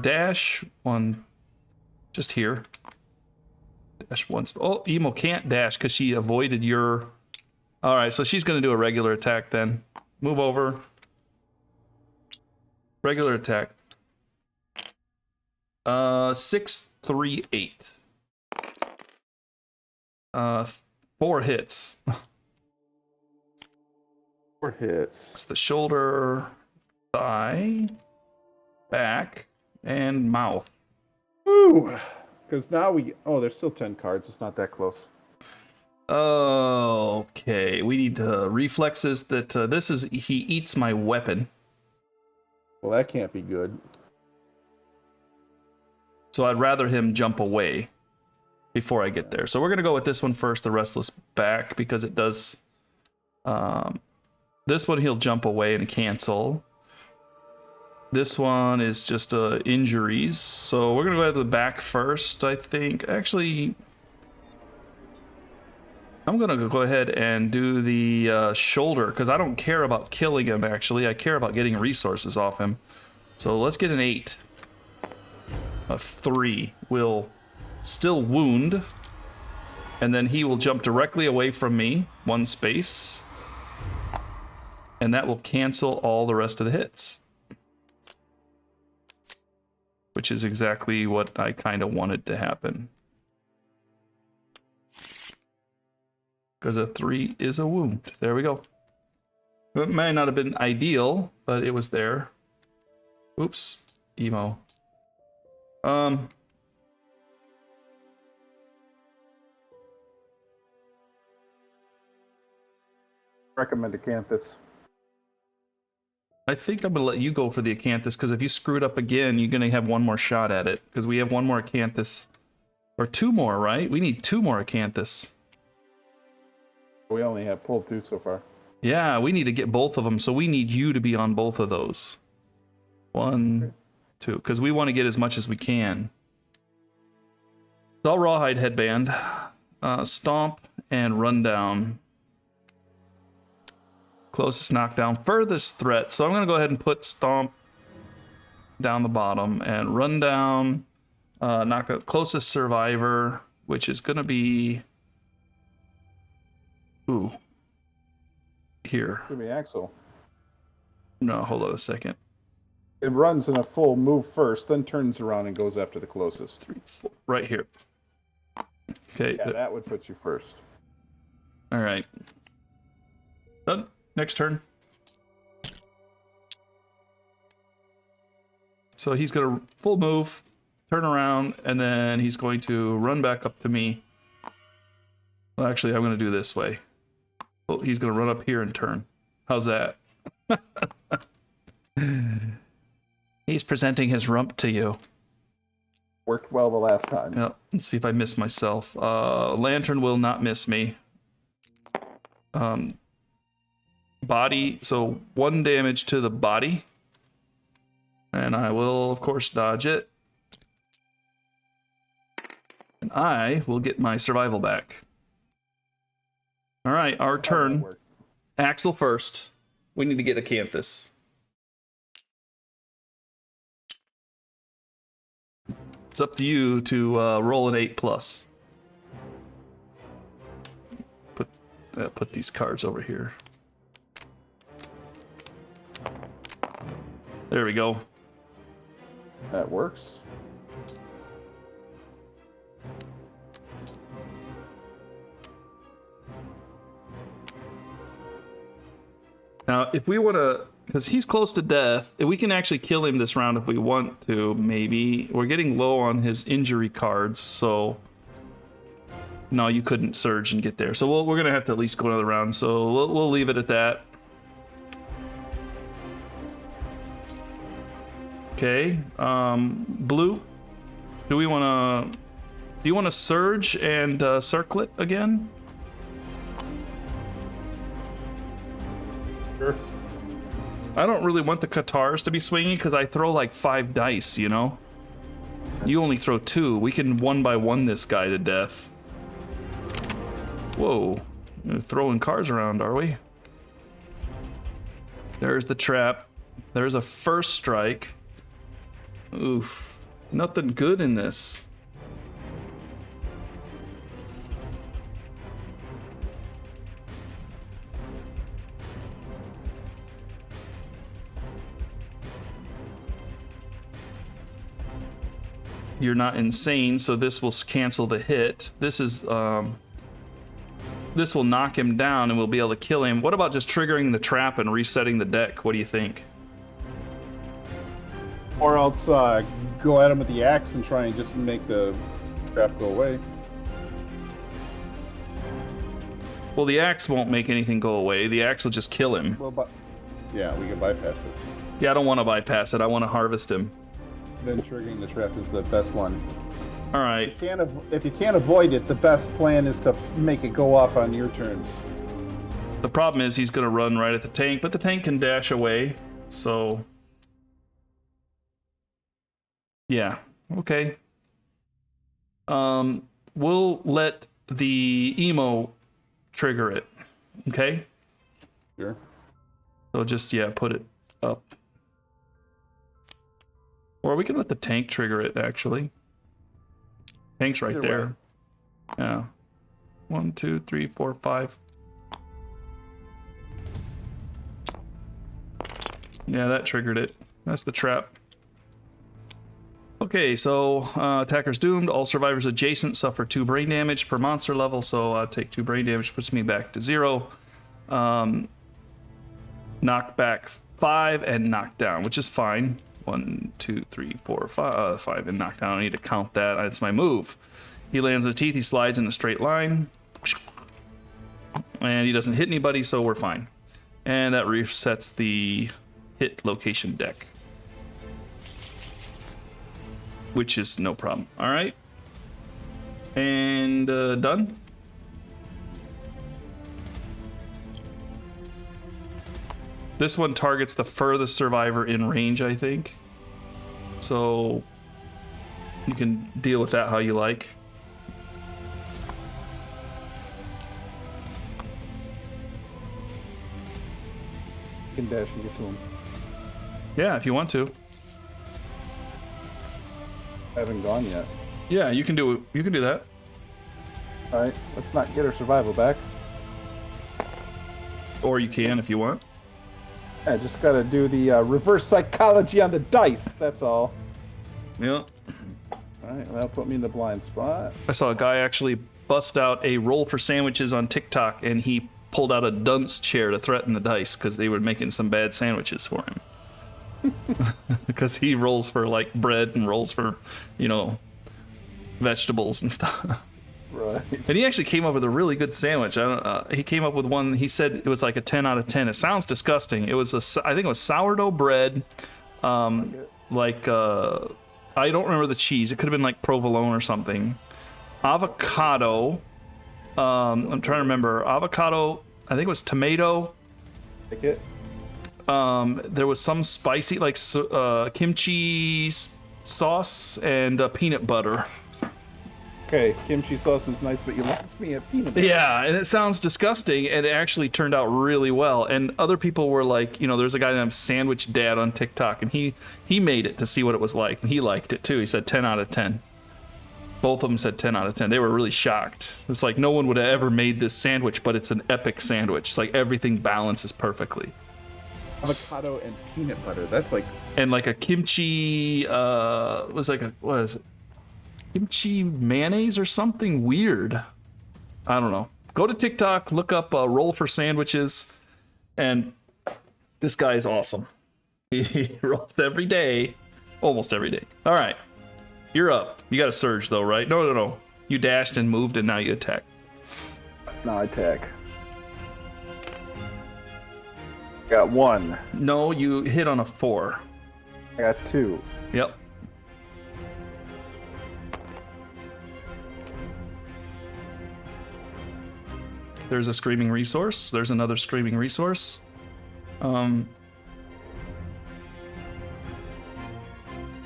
dash one just here. Dash once. Oh, Emo can't dash because she avoided your... All right, so she's going to do a regular attack then. Move over. Regular attack. 6, 3, 8. 4 hits. 4 hits. It's the shoulder, thigh, back, and mouth. Ooh! Because now we... Oh, there's still 10 cards. It's not that close. Okay, we need reflexes that this is... He eats my weapon. Well, that can't be good. So I'd rather him jump away before I get there. So we're going to go with this one first, the Restless Back, because it does... this one he'll jump away and cancel. This one is just injuries. So we're going to go with the back first, I think. Actually, I'm going to go ahead and do the shoulder, because I don't care about killing him, actually. I care about getting resources off him. So let's get an 8. A 3 will still wound. And then he will jump directly away from me. 1 space. And that will cancel all the rest of the hits. Which is exactly what I kind of wanted to happen. Because a 3 is a wound. There we go. It may not have been ideal, but it was there. Oops. Emo. Recommend Acanthus. I think I'm going to let you go for the Acanthus, because if you screw it up again, you're going to have one more shot at it. Because we have one more Acanthus. Or 2 more, right? We need 2 more Acanthus. We only have pulled 2 so far. Yeah, we need to get both of them, so we need you to be on both of those. 1, 2, because we want to get as much as we can. So I'll Rawhide Headband, Stomp, and Rundown. Closest knockdown, furthest threat. So I'm going to go ahead and put Stomp down the bottom, and Rundown, knock out closest survivor, which is going to be... Ooh. Here. Give me Axel. No, hold on a second. It runs in a full move first, then turns around and goes after the closest. 3, 4, right here. Okay. Yeah, that would put you first. All right. Done. Next turn. So he's going to full move, turn around, and then he's going to run back up to me. Well, actually, I'm going to do this way. Well, he's going to run up here and turn. How's that? He's presenting his rump to you. Worked well the last time. Yep. Let's see if I miss myself. Lantern will not miss me. Body, so 1 damage to the body. And I will, of course, dodge it. And I will get my survival back. All right, our turn. Axel first. We need to get Acanthus. It's up to you to roll an 8+. Put these cards over here. There we go. That works. Now, if we want to, because he's close to death, if we can actually kill him this round if we want to, maybe. We're getting low on his injury cards, so... No, you couldn't surge and get there. So we're going to have to at least go another round, so we'll leave it at that. Okay. Blue. Do you want to surge and circlet again? Sure. I don't really want the Katars to be swinging because I throw like 5 dice, you know? You only throw 2. We can 1-by-1 this guy to death. Whoa. We're throwing cars around, are we? There's the trap. There's a first strike. Oof. Nothing good in this. You're not insane, so this will cancel the hit. This is, this will knock him down and we'll be able to kill him. What about just triggering the trap and resetting the deck? What do you think? Or else go at him with the axe and try and just make the trap go away. Well, the axe won't make anything go away. The axe will just kill him. Well, but yeah, we can bypass it. Yeah, I don't want to bypass it. I want to harvest him. Then triggering the trap is the best one. All right. If you can't avoid it, the best plan is to make it go off on your turns. The problem is he's going to run right at the tank, but the tank can dash away. So, yeah. Okay. We'll let the emo trigger it. Okay? Sure. So just, yeah, put it up. Or we can let the tank trigger it, actually. Tank's right Either there. way. Yeah. 1, 2, 3, 4, 5. Yeah, that triggered it. That's the trap. Okay, so attacker's doomed. All survivors adjacent suffer 2 brain damage per monster level, so I'll take 2 brain damage, puts me back to 0. Knock back 5 and knock down, which is fine. 1, 2, 3, 4, 5, and knock down. I don't need to count that. That's my move. He lands on the teeth. He slides in a straight line. And he doesn't hit anybody, so we're fine. And that resets the hit location deck. Which is no problem. All right. And done. This one targets the furthest survivor in range, I think. So you can deal with that how you like. You can dash and get to him. Yeah, if you want to. I haven't gone yet. Yeah, you can do that. All right, let's not get our survival back. Or you can if you want. I just gotta do the reverse psychology on the dice. That's all. Yeah. All right, that'll put me in the blind spot. I saw a guy actually bust out a roll for sandwiches on TikTok, and he pulled out a dunce chair to threaten the dice because they were making some bad sandwiches for him. Because he rolls for like bread and rolls for, you know, vegetables and stuff. Right. And he actually came up with a really good sandwich. He came up with one. He said it was like a 10 out of 10. It sounds disgusting. It was I think it was sourdough bread, like I don't remember the cheese. It could have been like provolone or something. Avocado. I'm trying to remember. Avocado. I think it was tomato. Take it. There was some spicy like kimchi sauce and peanut butter. Okay, kimchi sauce is nice, but you lost me at peanut butter. Yeah, and it sounds disgusting, and it actually turned out really well. And other people were like, you know, there's a guy named Sandwich Dad on TikTok, and he made it to see what it was like, and he liked it too. He said 10 out of 10. Both of them said 10 out of 10. They were really shocked. It's like no one would have ever made this sandwich, but it's an epic sandwich. It's like everything balances perfectly. Avocado and peanut butter. That's like... And like a kimchi, was like a, what is it? Kimchi mayonnaise or something weird. I don't know. Go to TikTok, look up roll for sandwiches, and this guy is awesome. He rolls every day, almost every day. All right, you're up. You got a surge though, right? No. You dashed and moved, and now you attack. No, I attack. Got 1. No, you hit on a 4. I got 2. Yep. There's a screaming resource. There's another screaming resource.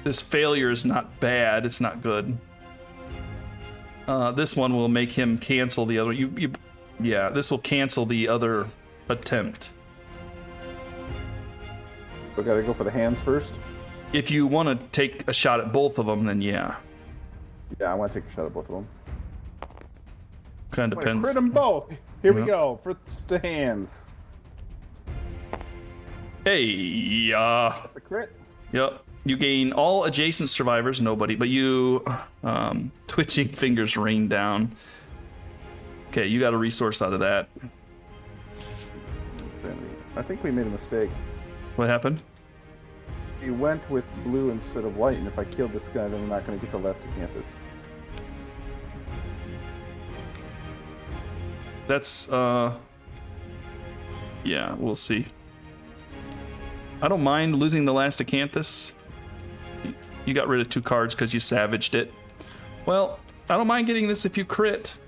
This failure is not bad. It's not good. This one will make him cancel the other. Yeah, this will cancel the other attempt. We gotta go for the hands first. If you want to take a shot at both of them, then yeah. Yeah, I want to take a shot at both of them. Kind of depends. Crit them both. Here we go for the hands. Hey, That's a crit. Yep. You gain all adjacent survivors, nobody, but you twitching fingers rain down. Okay, you got a resource out of that. I think we made a mistake. What happened? We went with blue instead of white, and if I killed this guy, then I'm not going to get the last acanthus. That's, yeah, we'll see. I don't mind losing the last acanthus. You got rid of 2 cards because you savaged it. Well, I don't mind getting this if you crit.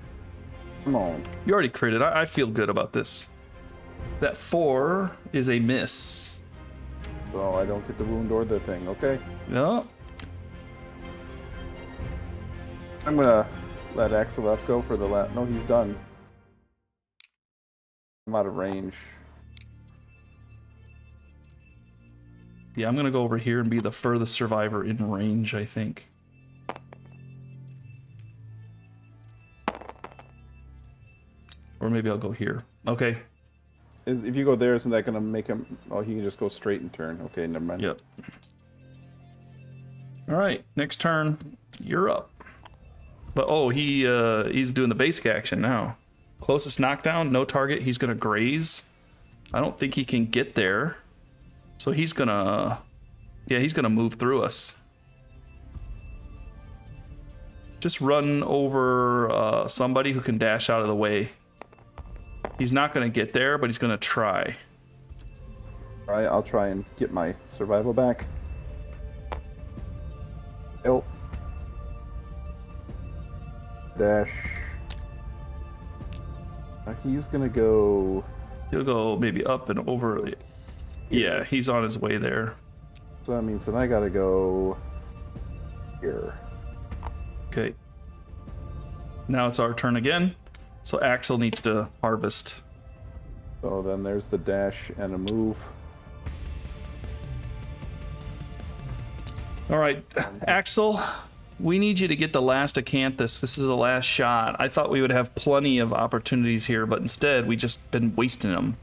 Come on. You already critted. I feel good about this. That 4 is a miss. So I don't get the wound or the thing, okay? No. I'm gonna let Axel Eff go for the last. No, he's done. I'm out of range. Yeah, I'm gonna go over here and be the furthest survivor in range, I think. Or maybe I'll go here. Okay. If you go there, isn't that gonna make him? Oh, he can just go straight and turn. Okay, never mind. Yep. All right, next turn, you're up. But oh, he's doing the basic action now. Closest knockdown, no target. He's gonna graze. I don't think he can get there. So he's gonna, yeah, he's gonna move through us. Just run over somebody who can dash out of the way. He's not gonna get there, but he's gonna try. All right, I'll try and get my survival back. Help. Dash. He's gonna go. He'll go maybe up and over. Yeah, he's on his way there. So that means that I gotta go here. Okay. Now it's our turn again. So Axel needs to harvest. So then there's the dash and a move. All right, Axel, we need you to get the last acanthus. This is the last shot. I thought we would have plenty of opportunities here, but instead we just been wasting them.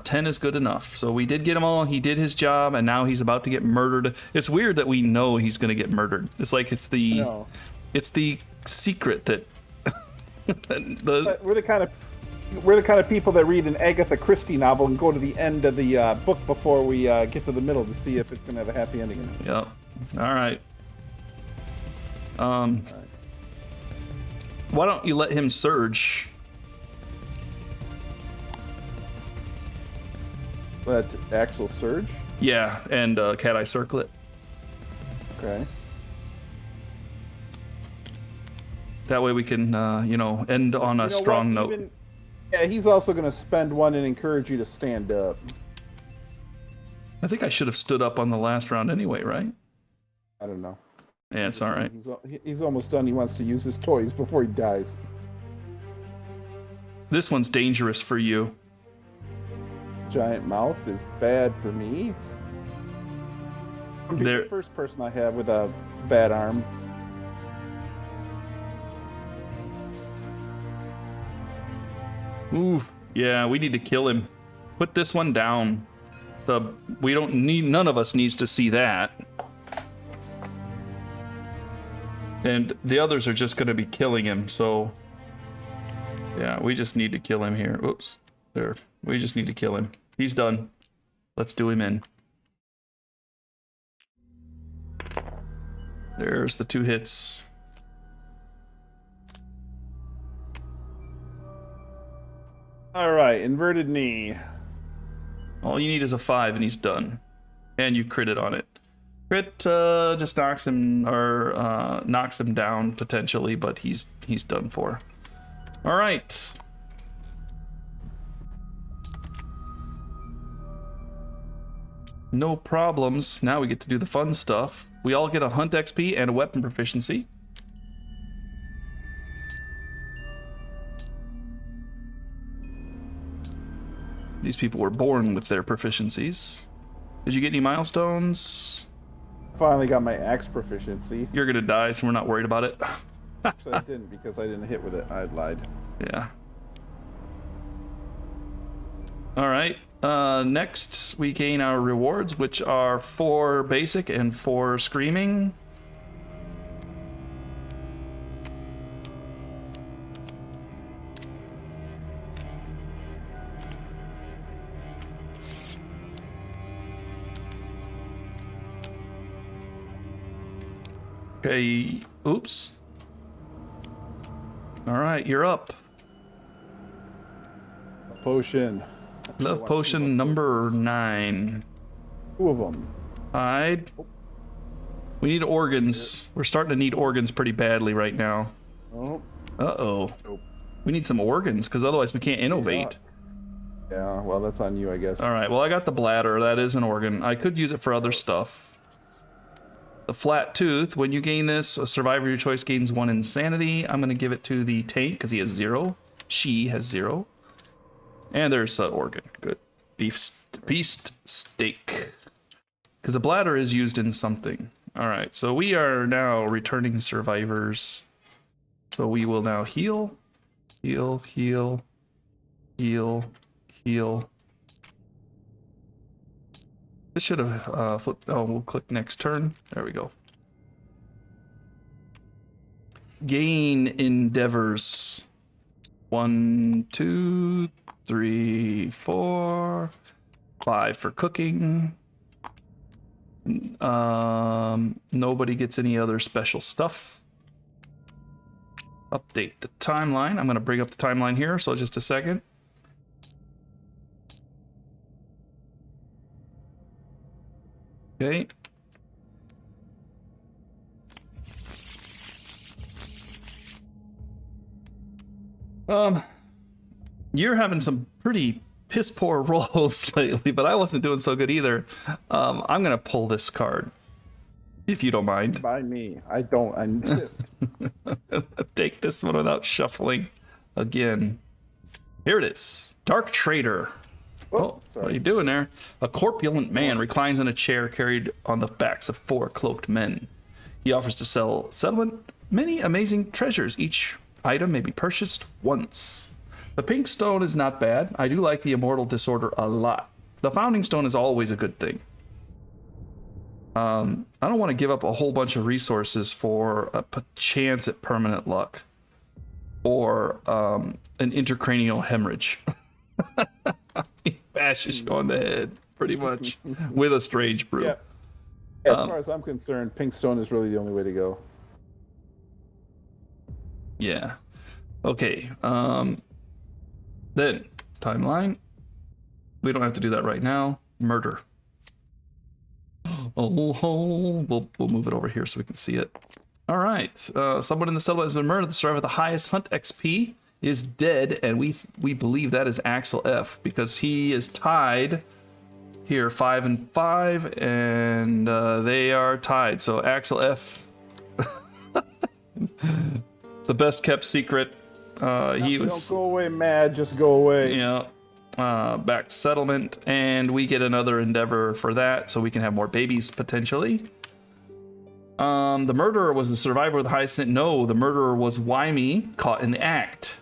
10 is good enough. So we did get them all. He did his job, and now he's about to get murdered. It's weird that we know he's going to get murdered. It's like it's the secret that we're the kind of people that read an Agatha Christie novel and go to the end of the book before we get to the middle to see if it's going to have a happy ending. Yep. All right. Why don't you let him surge? Let Axel surge? Yeah, and Cat Eye circle it. Okay. That way we can, end on a strong note. Yeah, he's also going to spend one and encourage you to stand up. I think I should have stood up on the last round anyway, right? I don't know. Yeah, it's all right. He's almost done. He wants to use his toys before he dies. This one's dangerous for you. Giant mouth is bad for me. I'm the first person I have with a bad arm. Oof. Yeah, we need to kill him. Put this one down. None of us needs to see that. And the others are just going to be killing him, so yeah, we just need to kill him here. Oops. There. We just need to kill him. He's done. Let's do him in. There's the 2 hits. All right, inverted knee. All you need is a 5 and he's done. And you critted on it. Crit just knocks him down potentially, but he's done for. All right. No problems. Now we get to do the fun stuff. We all get a hunt XP and a weapon proficiency. These people were born with their proficiencies. Did you get any milestones? Finally got my axe proficiency. You're gonna die, so we're not worried about it. Actually, I didn't because I didn't hit with it. I lied. Yeah. All right. Next, we gain our rewards, which are 4 basic and 4 screaming. Okay. Oops. All right, you're up. Potion. Love potion number 9. 2 of them. Hide. We need organs. We're starting to need organs pretty badly right now. Oh. Uh-oh. Nope. We need some organs, because otherwise we can't innovate. Yeah, well, that's on you, I guess. All right, well, I got the bladder. That is an organ. I could use it for other stuff. The flat tooth. When you gain this, a survivor of your choice gains 1 insanity. I'm going to give it to the tank, because he has 0. She has 0. And there's an organ. Good. Beast steak. Because the bladder is used in something. All right, so we are now returning survivors. So we will now heal. Heal, heal, heal, heal. This should have flipped. Oh, we'll click next turn. There we go. Gain endeavors. 1, 2, 3, 4, 5 for cooking. Nobody gets any other special stuff. Update the timeline. I'm going to bring up the timeline here, so just a second. Okay. You're having some pretty piss poor rolls lately, but I wasn't doing so good either. I'm gonna pull this card, if you don't mind. By me. I don't. I insist. Take this one without shuffling again. Here it is. Dark Trader. Oh, sorry. what are you doing there? A corpulent man reclines in a chair carried on the backs of 4 cloaked men. He offers to sell settlement many amazing treasures. Each item may be purchased once. The pink stone is not bad. I do like the immortal disorder a lot. The founding stone is always a good thing. I don't want to give up a whole bunch of resources for a chance at permanent luck or an intracranial hemorrhage. He bashes you on the head, pretty much, with a strange brew. Yeah. As far as I'm concerned, pink stone is really the only way to go. Yeah. Okay. Then timeline. We don't have to do that right now. Murder. We'll move it over here so we can see it. All right. Someone in the settlement has been murdered. The survivor with the highest hunt XP is dead, and we believe that is Axel Eff because he is tied here 5 and 5, and they are tied. So Axel Eff, the best kept secret. He was. Don't go away, mad. Just go away. Yeah. Back to settlement, and we get another endeavor for that, so we can have more babies potentially. The murderer was the survivor with the highest. No, the murderer was Wymie, caught in the act.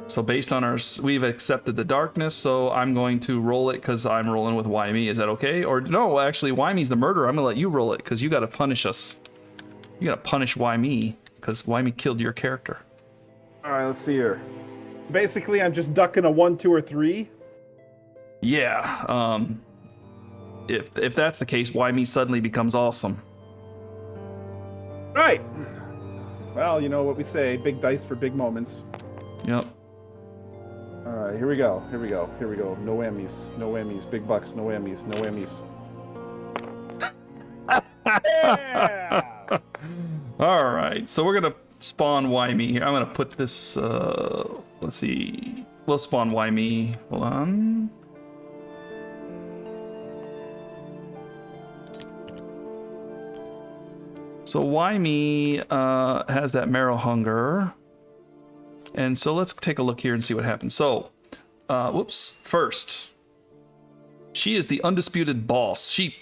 So based on we've accepted the darkness, so I'm going to roll it because I'm rolling with Wymie. Is that okay? Or no, actually, Wymie's the murderer. I'm gonna let you roll it because you got to punish us. You got to punish Wymie because Wymie killed your character. All right, let's see here. Basically, I'm just ducking a 1, 2, or 3. Yeah. If that's the case, Wymie suddenly becomes awesome. Right. Well, you know what we say: big dice for big moments. Yep. All right, here we go. Here we go. Here we go. No whammies. No whammies. Big bucks. No whammies. No whammies. Yeah. All right, so we're gonna spawn Wymie here. I'm gonna put this. Let's see. We'll spawn Wymie. Hold on. So Wymie has that marrow hunger, and so let's take a look here and see what happens. So, whoops. First, she is the undisputed boss. She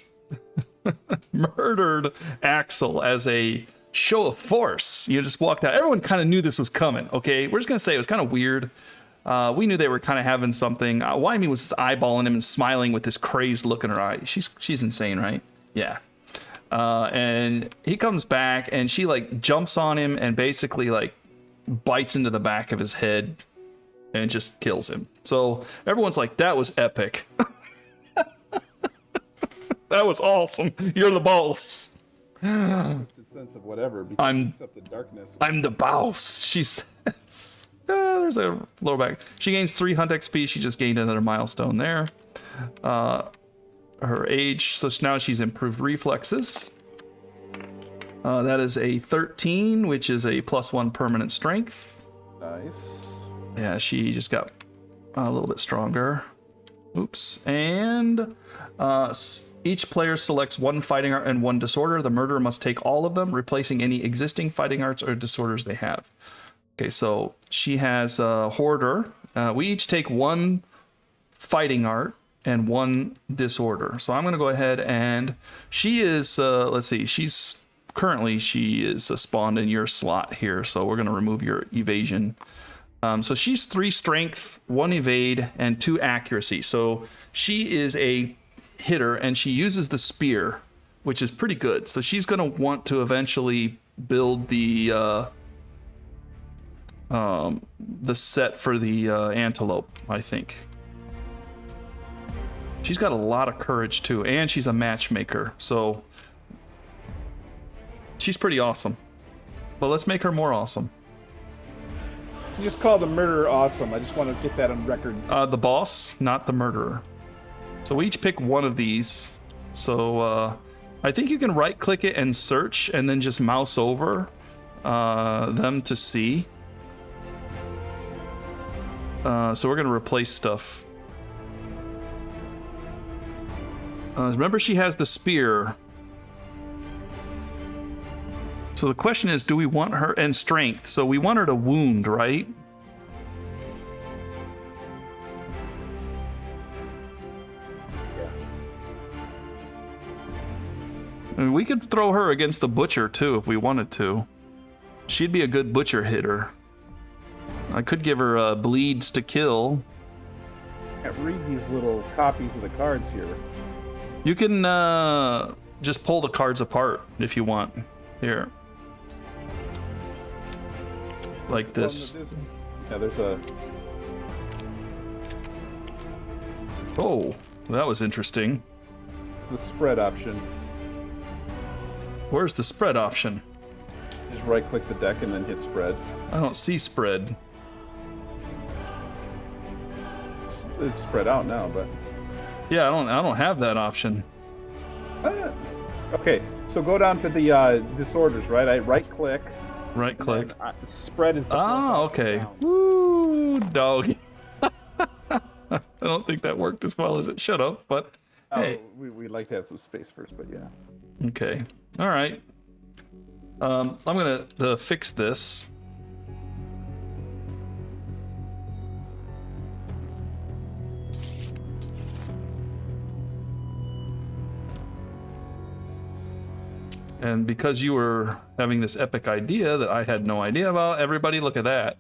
murdered Axel as a show of force. You just walked out. Everyone kind of knew this was coming. Okay, we're just gonna say it was kind of weird. We knew they were kind of having something. Wymie was just eyeballing him and smiling with this crazed look in her eye. She's insane, right? Yeah. And he comes back and she like jumps on him and basically like bites into the back of his head and just kills him. So everyone's like, that was epic. That was awesome. You're the boss. Twisted sense of whatever. Because except the darkness. I'm the boss. She says. There's a lower back. She gains 3 hunt XP. She just gained another milestone there. Her age. So now she's improved reflexes. That is a 13, which is a +1 permanent strength. Nice. Yeah, she just got a little bit stronger. Oops. And each player selects 1 fighting art and 1 disorder. The murderer must take all of them, replacing any existing fighting arts or disorders they have. Okay, so she has Hoarder. We each take 1 fighting art and 1 disorder. So I'm going to go ahead and she is, let's see, she is spawned in your slot here. So we're going to remove your evasion. So she's 3 strength, 1 evade, and 2 accuracy. So she is a hitter and she uses the spear, which is pretty good. So she's going to want to eventually build the set for the antelope, I think. She's got a lot of courage too, and she's a matchmaker, so she's pretty awesome. But let's make her more awesome. You just called the murderer awesome. I just want to get that on record. The boss, not the murderer. So we each pick 1 of these. So I think you can right click it and search and then just mouse over them to see. So we're going to replace stuff. Remember, she has the spear. So the question is, do we want her, and strength, so we want her to wound, right? I mean, we could throw her against the butcher too if we wanted to. She'd be a good butcher hitter. I could give her bleeds to kill. I can't read these little copies of the cards here. You can just pull the cards apart if you want. Here. Like this. Yeah, there's a... Oh, that was interesting. It's the spread option. Where's the spread option? Just right-click the deck and then hit spread. I don't see spread. It's spread out now, but... Yeah, I don't have that option. Okay, so go down to the disorders, right? I right-click. Right click. Spread is the... Ah, okay. down. Woo, dog. I don't think that worked as well as it should have, but hey. We'd like to have some space first, but yeah. Okay. All right. I'm gonna fix this. And because you were having this epic idea that I had no idea about, everybody look at that.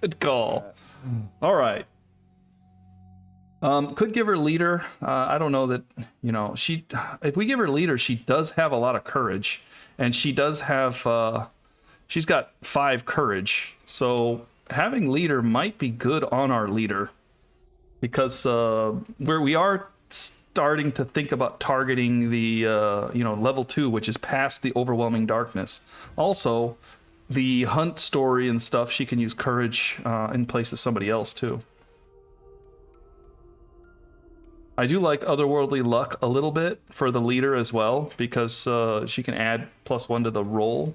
Good call. All right. Could give her leader. I don't know that, you know, if we give her leader, she does have a lot of courage, and she does have, she's got 5 courage. So having leader might be good on our leader, because where we are starting to think about targeting the, level 2, which is past the overwhelming darkness. Also, the hunt story and stuff, she can use courage in place of somebody else too. I do like otherworldly luck a little bit for the leader as well, because she can add +1 to the roll.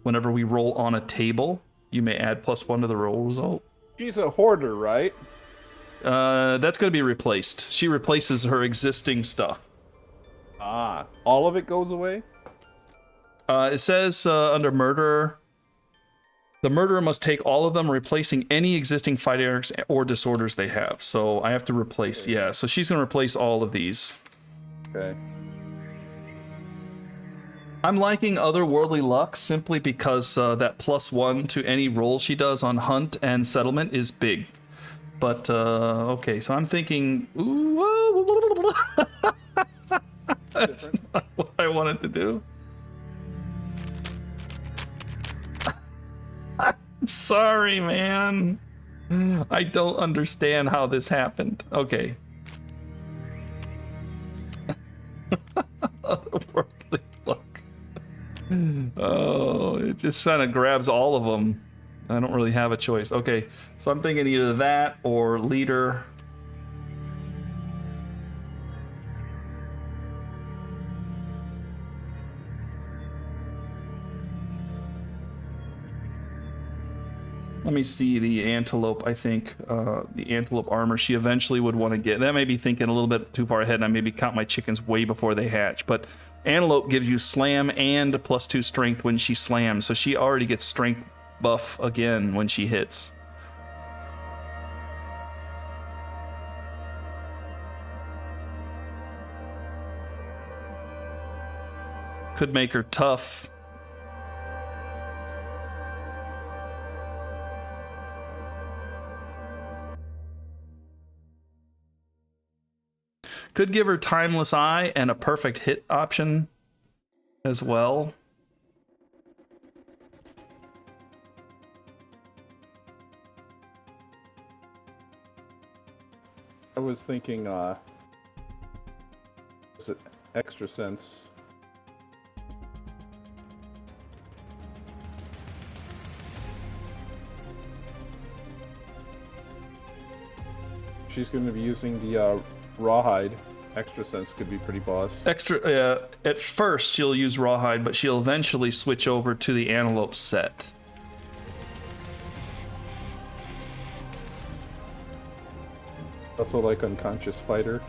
Whenever we roll on a table, you may add +1 to the roll result. She's a hoarder, right? That's going to be replaced. She replaces her existing stuff. Ah, all of it goes away? It says under murderer, the murderer must take all of them, replacing any existing fight errors or disorders they have. So I have to replace, yeah. So she's going to replace all of these. Okay. I'm liking otherworldly luck simply because that +1 to any roll she does on hunt and settlement is big. But, okay, so I'm thinking... Ooh, that's not what I wanted to do. I'm sorry, man. I don't understand how this happened. Okay. Otherworldly luck. Oh, it just kind of grabs all of them. I don't really have a choice. Okay, so I'm thinking either that or leader. Let me see the antelope. I think the antelope armor she eventually would want to get. That may be thinking a little bit too far ahead, and I maybe count my chickens way before they hatch. But antelope gives you slam and +2 strength when she slams, so she already gets strength buff again when she hits. Could make her tough. Could give her Timeless Eye and a perfect hit option as well. I was thinking, was it Extra Sense? She's going to be using the Rawhide. Extra Sense could be pretty boss. At first she'll use Rawhide, but she'll eventually switch over to the Antelope set. Also like Unconscious Fighter.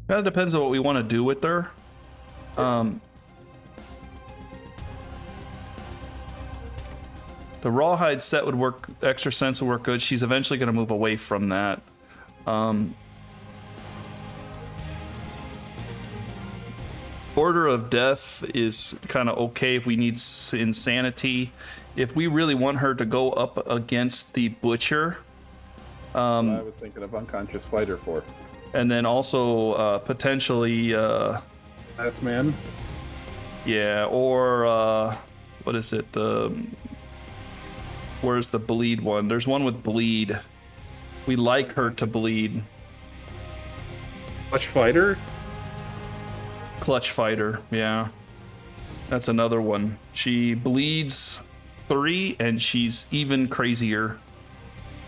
Kind of depends on what we want to do with her. The Rawhide set would work, Extra Sense would work good. She's eventually going to move away from that. Order of Death is kind of okay if we need Insanity. If we really want her to go up against the Butcher. I was thinking of Unconscious Fighter for. And then also potentially... Last Man. Yeah, or... what is it? Where's the bleed one? There's one with bleed. We like her to bleed. Clutch Fighter? Clutch Fighter, yeah. That's another one. She bleeds 3 and she's even crazier.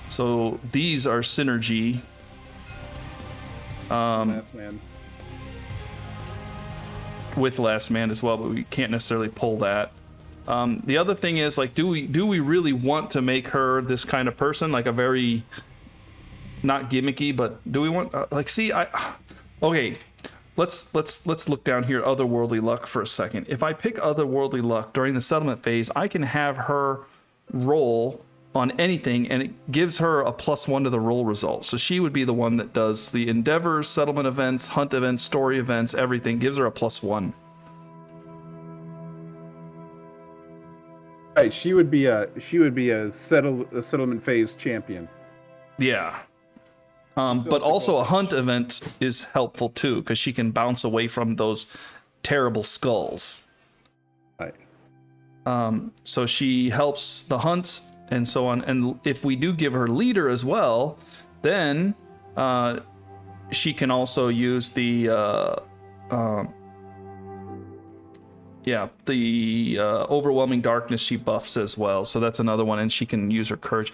So these are synergy. Last Man. With Last Man as well, but we can't necessarily pull that. The other thing is, like, do we really want to make her this kind of person, like a very not gimmicky, but do we want okay, let's look down here, otherworldly luck for a second. If I pick otherworldly luck during the settlement phase, I can have her roll on anything and it gives her a +1 to the roll result. So she would be the one that does the endeavors, settlement events, hunt events, story events, everything gives her a +1. Right, she would be a settlement phase champion. Yeah. But also a hunt event is helpful too, because she can bounce away from those terrible skulls. Right. So she helps the hunts and so on. And if we do give her leader as well, then she can also use the Yeah, the overwhelming darkness she buffs as well, so that's another one, and she can use her courage.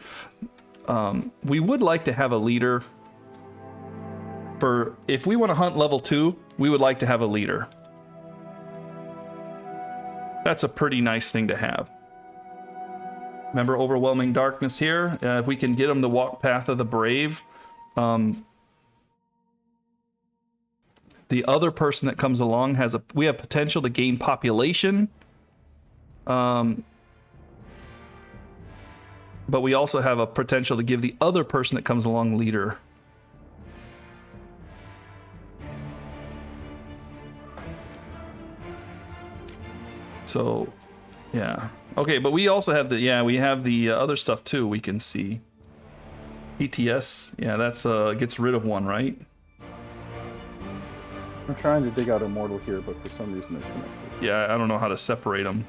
We would like to have a leader. For if we want to hunt level 2, we would like to have a leader. That's a pretty nice thing to have. Remember overwhelming darkness here? If we can get them to walk path of the brave, the other person that comes along we have potential to gain population. But we also have a potential to give the other person that comes along leader. So, yeah. Okay, but we also have we have the other stuff too we can see. PTS, yeah, that's gets rid of one, right? I'm trying to dig out Immortal here, but for some reason they're connected. Yeah, I don't know how to separate them.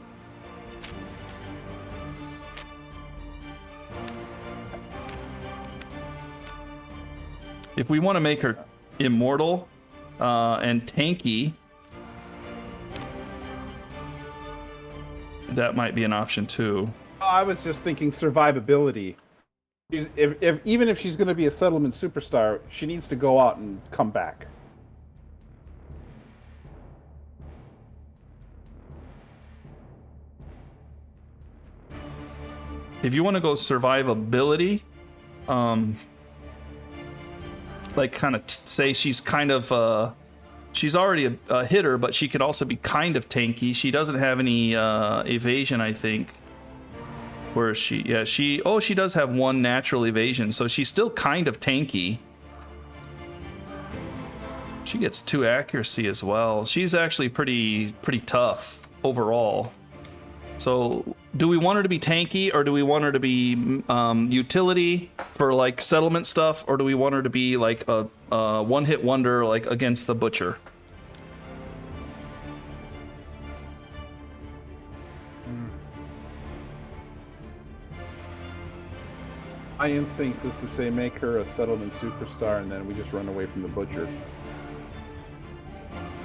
If we want to make her immortal and tanky, that might be an option too. I was just thinking survivability. Even if she's going to be a settlement superstar, she needs to go out and come back. If you want to go survivability, like kind of say she's kind of she's already a hitter, but she could also be kind of tanky. She doesn't have any evasion, I think. Where is she? Yeah, she does have one natural evasion, so she's still kind of tanky. She gets 2 accuracy as well. She's actually pretty tough overall. So, do we want her to be tanky, or do we want her to be utility for like settlement stuff, or do we want her to be like a one-hit wonder like against the butcher? My instincts is to say make her a settlement superstar, and then we just run away from the butcher.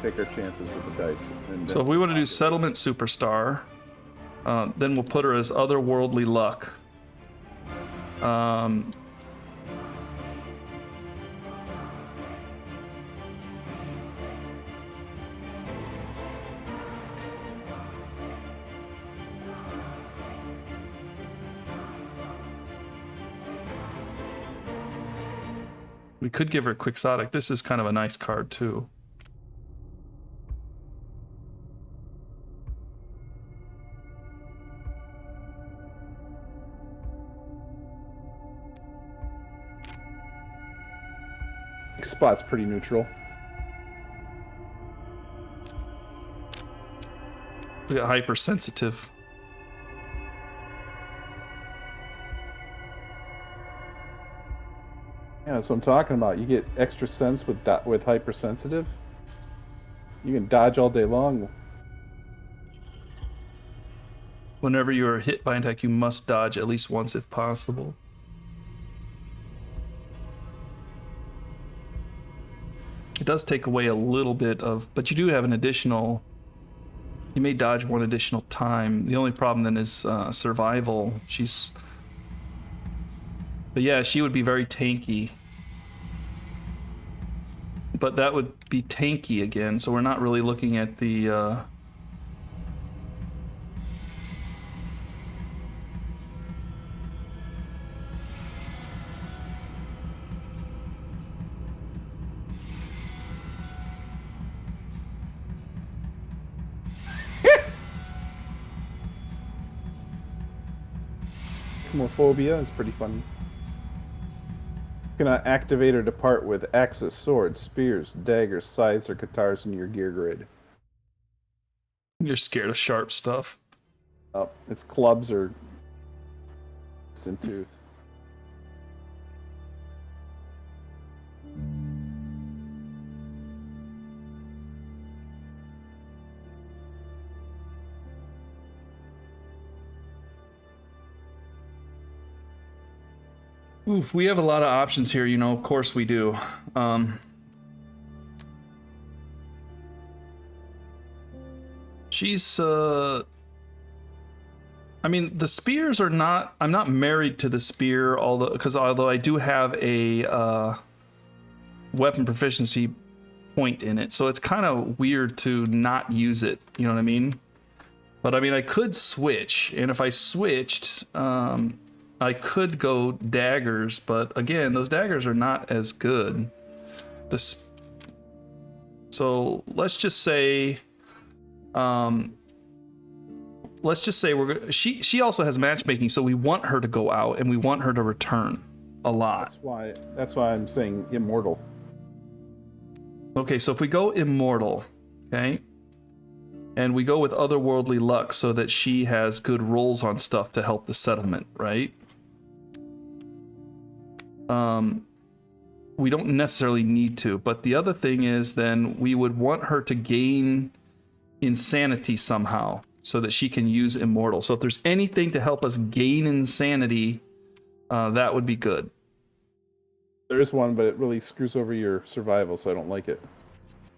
Take our chances with the dice. So if we want to do settlement superstar, then we'll put her as otherworldly luck. We could give her Quixotic. This is kind of a nice card too. Spot's pretty neutral. We got hypersensitive. Yeah, that's what I'm talking about. You get extra sense with hypersensitive. You can dodge all day long. Whenever you are hit by an attack, you must dodge at least once if possible. It does take away a little bit of, but you do have an additional, you may dodge one additional time. The only problem then is survival. But yeah, she would be very tanky. But that would be tanky again, so we're not really looking at the... Homophobia is pretty funny. You can activate or depart with axes, swords, spears, daggers, scythes, or guitars in your gear grid. You're scared of sharp stuff. Oh, it's clubs or instant tooth. Oof, we have a lot of options here, you know, of course we do. She's I mean, the spears are not. I'm not married to the spear, although I do have a weapon proficiency point in it, so it's kind of weird to not use it. You know what I mean? But I mean, I could switch, and if I switched, I could go daggers. But again, those daggers are not as good. So let's just say. Let's just say she also has matchmaking, so we want her to go out and we want her to return a lot. That's why I'm saying immortal. Okay, so if we go immortal, okay, and we go with otherworldly luck so that she has good rolls on stuff to help the settlement, right? We don't necessarily need to, but the other thing is then we would want her to gain insanity somehow, so that she can use immortal. So if there's anything to help us gain insanity, that would be good. There is one, but it really screws over your survival, so I don't like it.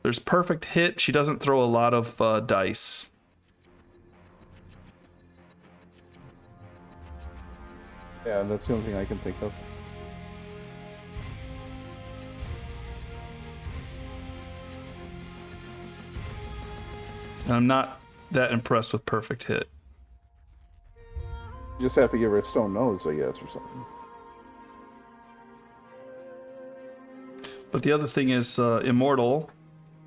There's perfect hit. She doesn't throw a lot of dice. Yeah, that's the only thing I can think of. And I'm not that impressed with perfect hit. You just have to give her a stone nose, I guess, or something. But the other thing is immortal.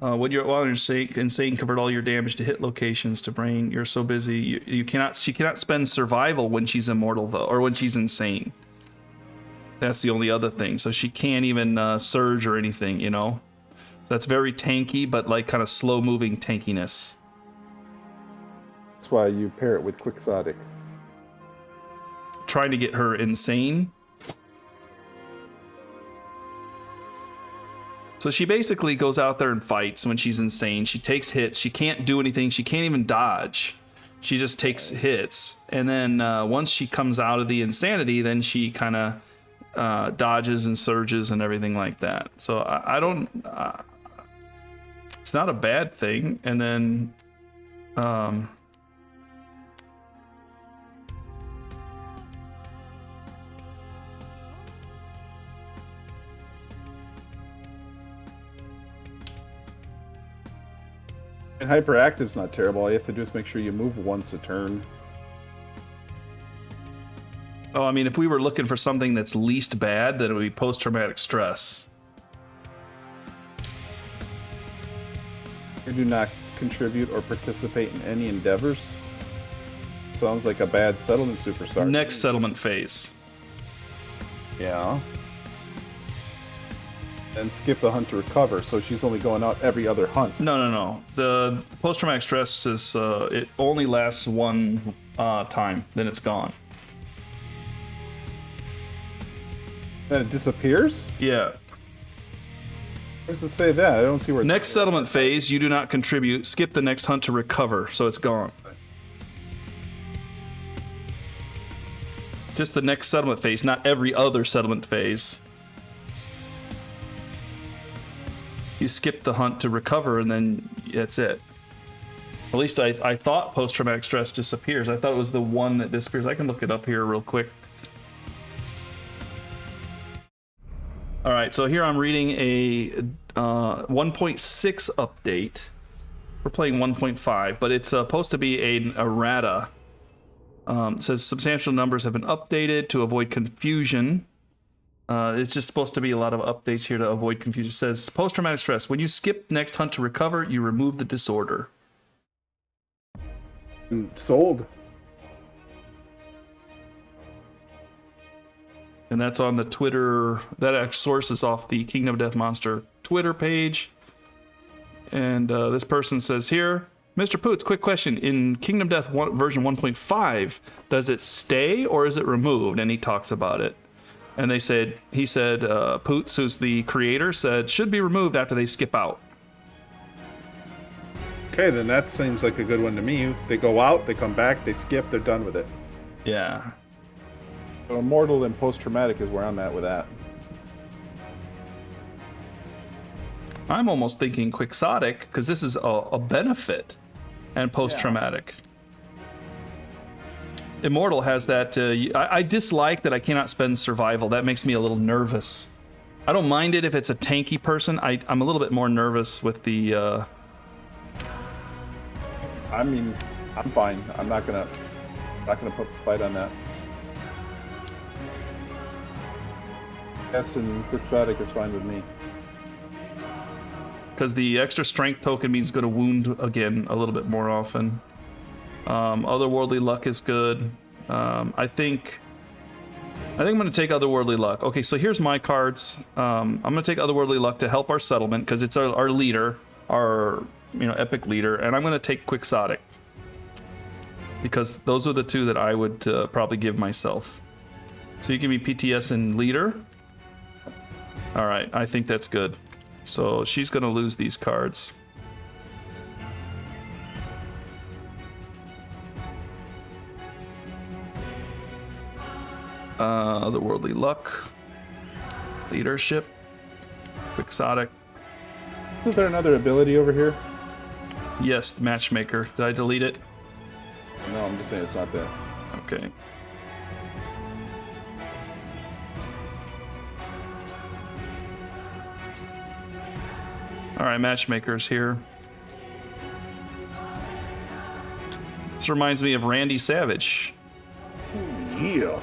When you're while you're insane, convert all your damage to hit locations to brain. You're so busy, you cannot. She cannot spend survival when she's immortal though, or when she's insane. That's the only other thing. So she can't even surge or anything, you know. So that's very tanky, but like kind of slow moving tankiness. That's why you pair it with Quixotic. Trying to get her insane. So she basically goes out there and fights when she's insane. She takes hits. She can't do anything. She can't even dodge. She just takes hits. And then once she comes out of the insanity, then she kind of dodges and surges and everything like that. So I don't... it's not a bad thing. And then... And hyperactive's not terrible. All you have to do is make sure you move once a turn. Oh, I mean, if we were looking for something that's least bad, then it would be post-traumatic stress. You do not contribute or participate in any endeavors. Sounds like a bad settlement superstar. Next settlement phase. Yeah. And skip the hunt to recover, so she's only going out every other hunt. No. The post-traumatic stress is it only lasts one time, then it's gone. Then it disappears? Yeah. Where's it say that? I don't see where it's... Next settlement phase, you do not contribute. Skip the next hunt to recover, so it's gone. Just the next settlement phase, not every other settlement phase. You skip the hunt to recover, and then that's it. At least I thought post-traumatic stress disappears. I thought it was the one that disappears. I can look it up here real quick. All right, so here I'm reading a 1.6 update. We're playing 1.5, but it's supposed to be an errata. It says substantial numbers have been updated to avoid confusion. It's just supposed to be a lot of updates here to avoid confusion. It says post-traumatic stress. When you skip next hunt to recover, you remove the disorder. Sold. And that's on the Twitter. That source is off the Kingdom of Death Monster Twitter page. And this person says here, Mr. Poots, quick question. In Kingdom Death version 1.5, does it stay or is it removed? And he talks about it. And he said, Poots, who's the creator, said, should be removed after they skip out. Okay, then that seems like a good one to me. They go out, they come back, they skip, they're done with it. Yeah. So immortal and post-traumatic is where I'm at with that. I'm almost thinking quixotic, because this is a benefit. and post-traumatic. Immortal has that. I dislike that I cannot spend survival. That makes me a little nervous. I don't mind it if it's a tanky person. I'm a little bit more nervous with the... I mean, I'm fine. I'm not gonna put the fight on that. Yes, and quixotic is fine with me. Because the extra strength token means going to wound again a little bit more often. Otherworldly luck is good. I think I'm going to take Otherworldly luck. Okay, so here's my cards. I'm going to take Otherworldly luck to help our settlement because it's our leader, our epic leader, and I'm going to take Quixotic because those are the two that I would probably give myself. So you give me PTS and leader. All right, I think that's good. So she's going to lose these cards. Otherworldly luck, leadership, quixotic. Is there another ability over here? Yes, the matchmaker. Did I delete it? No, I'm just saying it's not there. Okay. All right, matchmaker's here. This reminds me of Randy Savage. Yeah.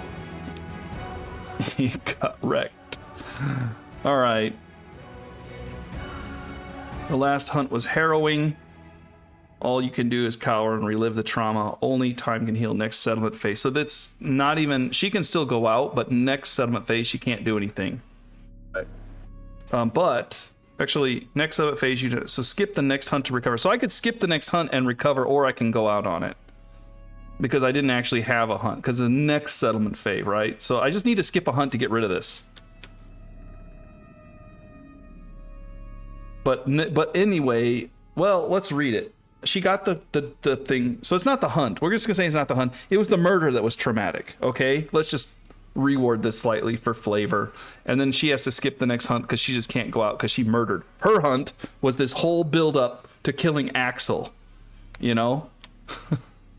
He got wrecked. All right. The last hunt was harrowing. All you can do is cower and relive the trauma. Only time can heal next settlement phase. So that's not even... She can still go out, but next settlement phase, she can't do anything. Right. But... Actually, next settlement phase, so skip the next hunt to recover. So I could skip the next hunt and recover, or I can go out on it. Because I didn't actually have a hunt, because the next settlement phase, right? So I just need to skip a hunt to get rid of this. But anyway, well, let's read it. She got the thing. So it's not the hunt. We're just going to say it's not the hunt. It was the murder that was traumatic, okay? Let's just reward this slightly for flavor. And then she has to skip the next hunt because she just can't go out because she murdered. Her hunt was this whole build-up to killing Axel,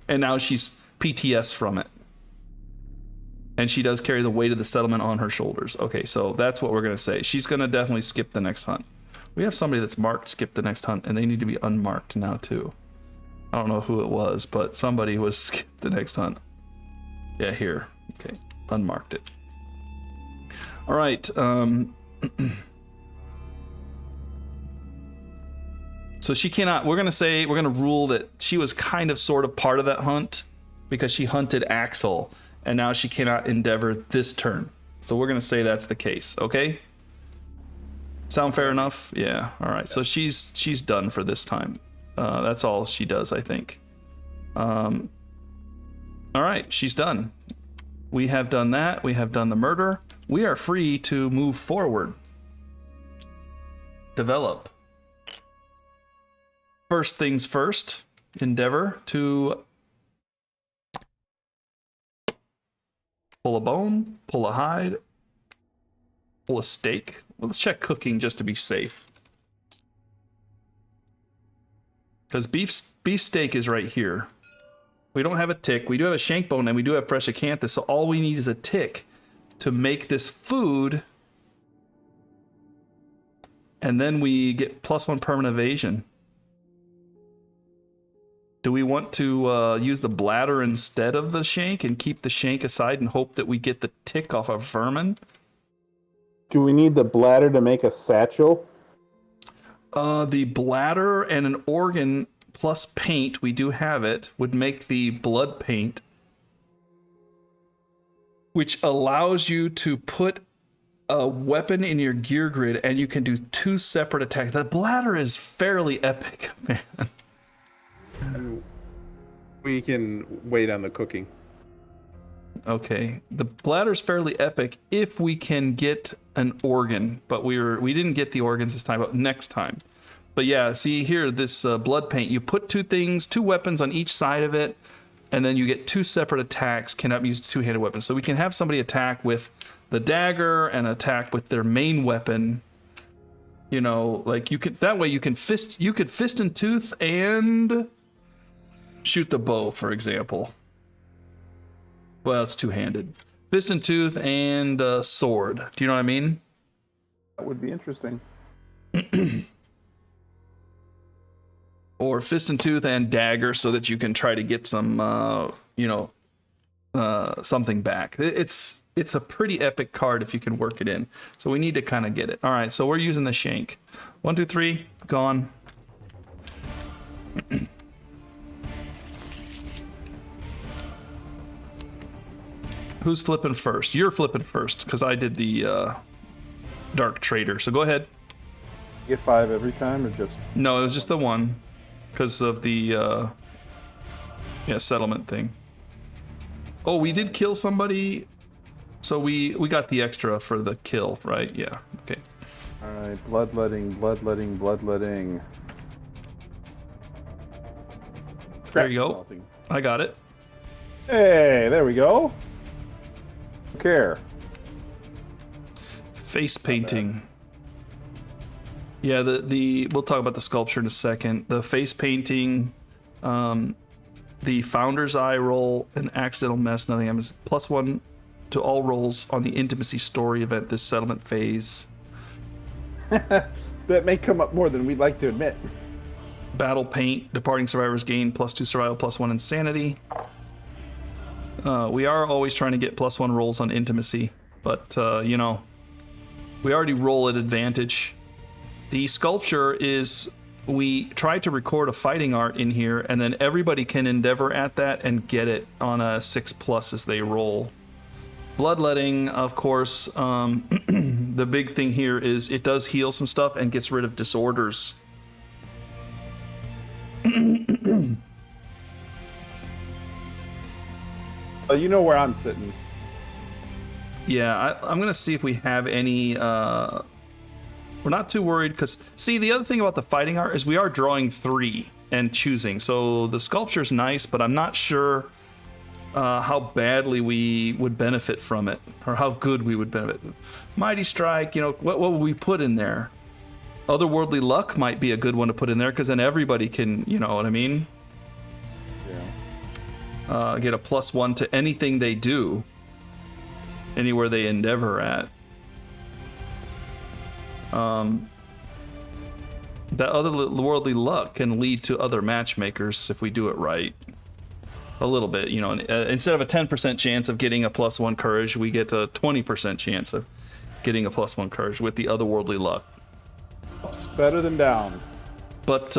And now she's PTS from it. And she does carry the weight of the settlement on her shoulders. Okay, so that's what we're going to say. She's going to definitely skip the next hunt. We have somebody that's marked skip the next hunt, and they need to be unmarked now, too. I don't know who it was, but somebody was skip the next hunt. Yeah, here. Okay, unmarked it. All right. So she cannot, we're going to rule that she was kind of sort of part of that hunt because she hunted Axel and now she cannot endeavor this turn. So we're going to say that's the case. Okay. Sound fair enough? Yeah. All right. So she's done for this time. That's all she does, I think. All right. She's done. We have done that. We have done the murder. We are free to move forward. Develop. First things first, endeavor to pull a bone, pull a hide, pull a steak. Well, let's check cooking just to be safe. Because beef steak is right here. We don't have a tick. We do have a shank bone and we do have fresh acanthus. So all we need is a tick to make this food. And then we get +1 permanent evasion. Do we want to use the bladder instead of the shank and keep the shank aside and hope that we get the tick off of vermin? Do we need the bladder to make a satchel? The bladder and an organ plus paint, we do have it, would make the blood paint, which allows you to put a weapon in your gear grid and you can do 2 separate attacks. The bladder is fairly epic, man. We can wait on the cooking. Okay, the bladder's fairly epic if we can get an organ, but we didn't get the organs this time, but next time. But yeah, see here, this blood paint, you put 2 weapons on each side of it, and then you get 2 separate attacks, cannot be used 2-handed weapons. So we can have somebody attack with the dagger and attack with their main weapon. Like you could, that way you could fist and tooth and shoot the bow, for example. Well, it's two-handed. Fist and tooth and sword. Do you know what I mean? That would be interesting. Or fist and tooth and dagger, so that you can try to get some, something back. It's a pretty epic card if you can work it in. So we need to kind of get it. All right, so we're using the shank. 1, 2, 3, gone. Who's flipping first? You're flipping first, because I did the Dark Trader. So go ahead. Get 5 every time, or just... No, it was just the one, because of the settlement thing. Oh, we did kill somebody, so we got the extra for the kill, right? Yeah. Okay. All right, bloodletting, bloodletting, bloodletting. There you go. I got it. Hey, there we go. Care. Face painting. Yeah, the we'll talk about the sculpture in a second. The face painting, the Founder's Eye roll, an accidental mess, nothing happens. +1 to all rolls on the intimacy story event this settlement phase. That may come up more than we'd like to admit. Battle paint, departing survivors gain +2 survival, +1 insanity. We are always trying to get +1 rolls on intimacy, but we already roll at advantage. The sculpture is, we try to record a fighting art in here, and then everybody can endeavor at that and get it on a 6+ as they roll. Bloodletting, of course, the big thing here is it does heal some stuff and gets rid of disorders. You know where I'm sitting. Yeah, I'm going to see if we have any... we're not too worried, because... See, the other thing about the fighting art is we are drawing 3 and choosing. So the sculpture's nice, but I'm not sure how badly we would benefit from it, or how good we would benefit. Mighty Strike, what would we put in there? Otherworldly Luck might be a good one to put in there, because then everybody can, you know what I mean? Yeah. Get a +1 to anything they do, anywhere they endeavor at. That otherworldly luck can lead to other matchmakers if we do it right. A little bit, instead of a 10% chance of getting a +1 courage, we get a 20% chance of getting a +1 courage with the otherworldly luck. Up's better than down. But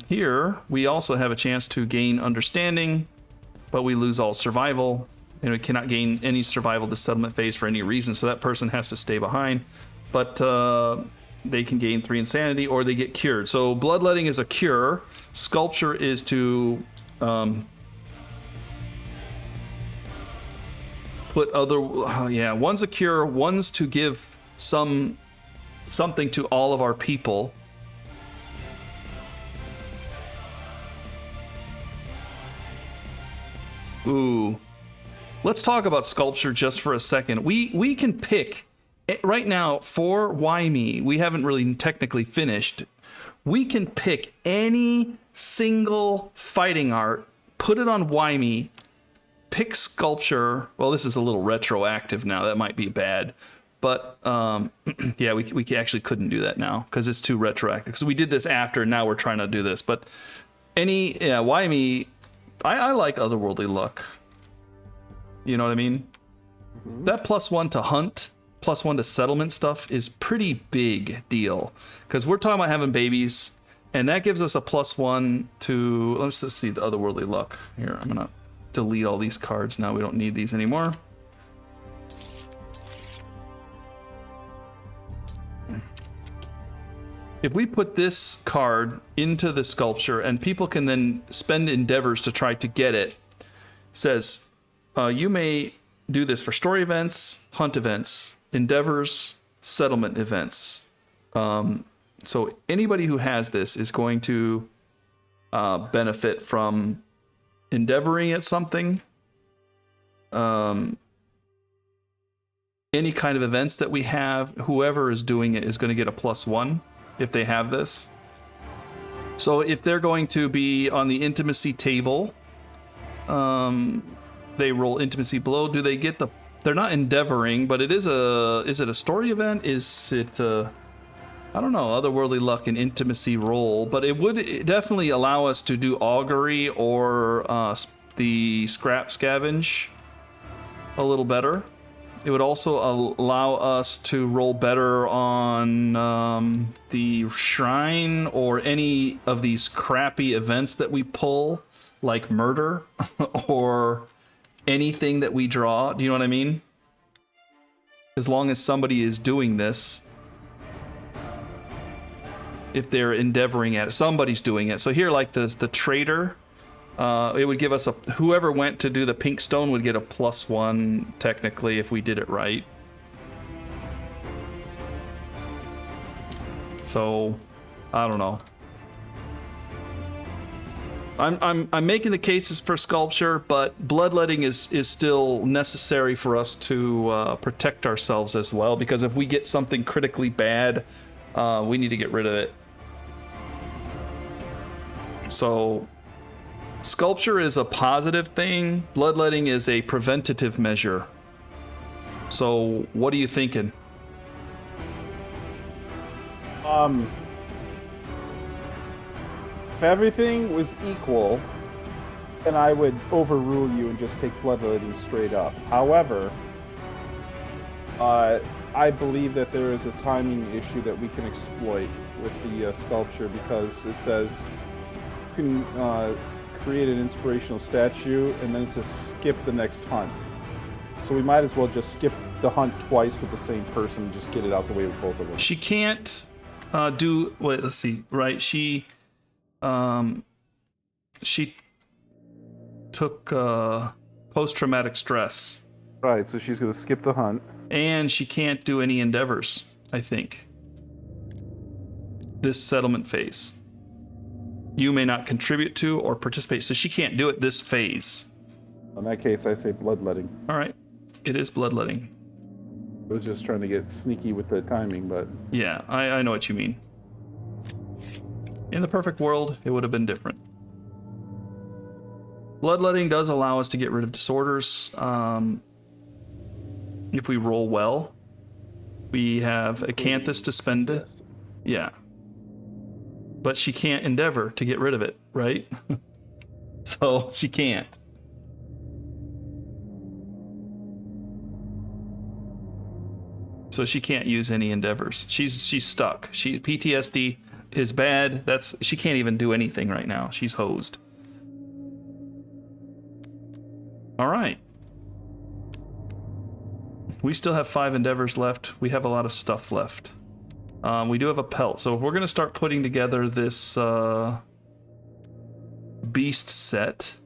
here, we also have a chance to gain understanding, but we lose all survival, and we cannot gain any survival this settlement phase for any reason, so that person has to stay behind. But they can gain 3 insanity, or they get cured. So bloodletting is a cure. Sculpture is to put other... one's a cure, one's to give something to all of our people. Ooh. Let's talk about sculpture just for a second. We can pick... Right now, for Why Me, we haven't really technically finished. We can pick any single fighting art, put it on Why Me, pick sculpture. Well, this is a little retroactive now. That might be bad. But, yeah, we actually couldn't do that now because it's too retroactive. Because we did this after, and now we're trying to do this. But Why Me, I like Otherworldly Luck. You know what I mean? Mm-hmm. That +1 to hunt... +1 to settlement stuff is pretty big deal, because we're talking about having babies, and that gives us a +1 to... Let's just see the otherworldly luck here. I'm gonna delete all these cards now. We don't need these anymore. If we put this card into the sculpture, and people can then spend endeavors to try to get it, says you may do this for story events, hunt events, endeavors, settlement events. So anybody who has this is going to benefit from endeavoring at something. Any kind of events that we have, whoever is doing it is going to get a +1 if they have this. So if they're going to be on the intimacy table, they roll intimacy below. Do they get the? They're not endeavoring, but it is a. Is it a story event? Is it? I don't know. Otherworldly luck and intimacy roll, but it would definitely allow us to do augury or the scrap scavenge a little better. It would also allow us to roll better on the shrine or any of these crappy events that we pull, like murder or anything that we draw. Do you know what I mean? As long as somebody is doing this, if they're endeavoring at it, somebody's doing it. So here, like the trader, it would give us whoever went to do the pink stone would get a +1 technically if we did it right. So I don't know. I'm making the cases for sculpture, but bloodletting is still necessary for us to protect ourselves as well, because if we get something critically bad, we need to get rid of it. So sculpture is a positive thing. Bloodletting is a preventative measure. So what are you thinking? If everything was equal, then I would overrule you and just take bloodletting straight up. However, I believe that there is a timing issue that we can exploit with the sculpture, because it says you can create an inspirational statue, and then it says skip the next hunt. So we might as well just skip the hunt twice with the same person and just get it out the way with both of them. She can't do. Wait, let's see. Right, she took post-traumatic stress. Right, so she's going to skip the hunt. And she can't do any endeavors, I think. This settlement phase. You may not contribute to or participate, so she can't do it this phase. In that case, I'd say bloodletting. All right, it is bloodletting. I was just trying to get sneaky with the timing, but... Yeah, I know what you mean. In the perfect world, it would have been different. Bloodletting does allow us to get rid of disorders. If we roll well, we have Acanthus to spend it. Yeah. But she can't endeavor to get rid of it, right? So she can't. So she can't use any endeavors. She's stuck. PTSD is bad. She can't even do anything right now. She's hosed. All right. We still have 5 endeavors left. We have a lot of stuff left. We do have a pelt. So if we're going to start putting together this beast set,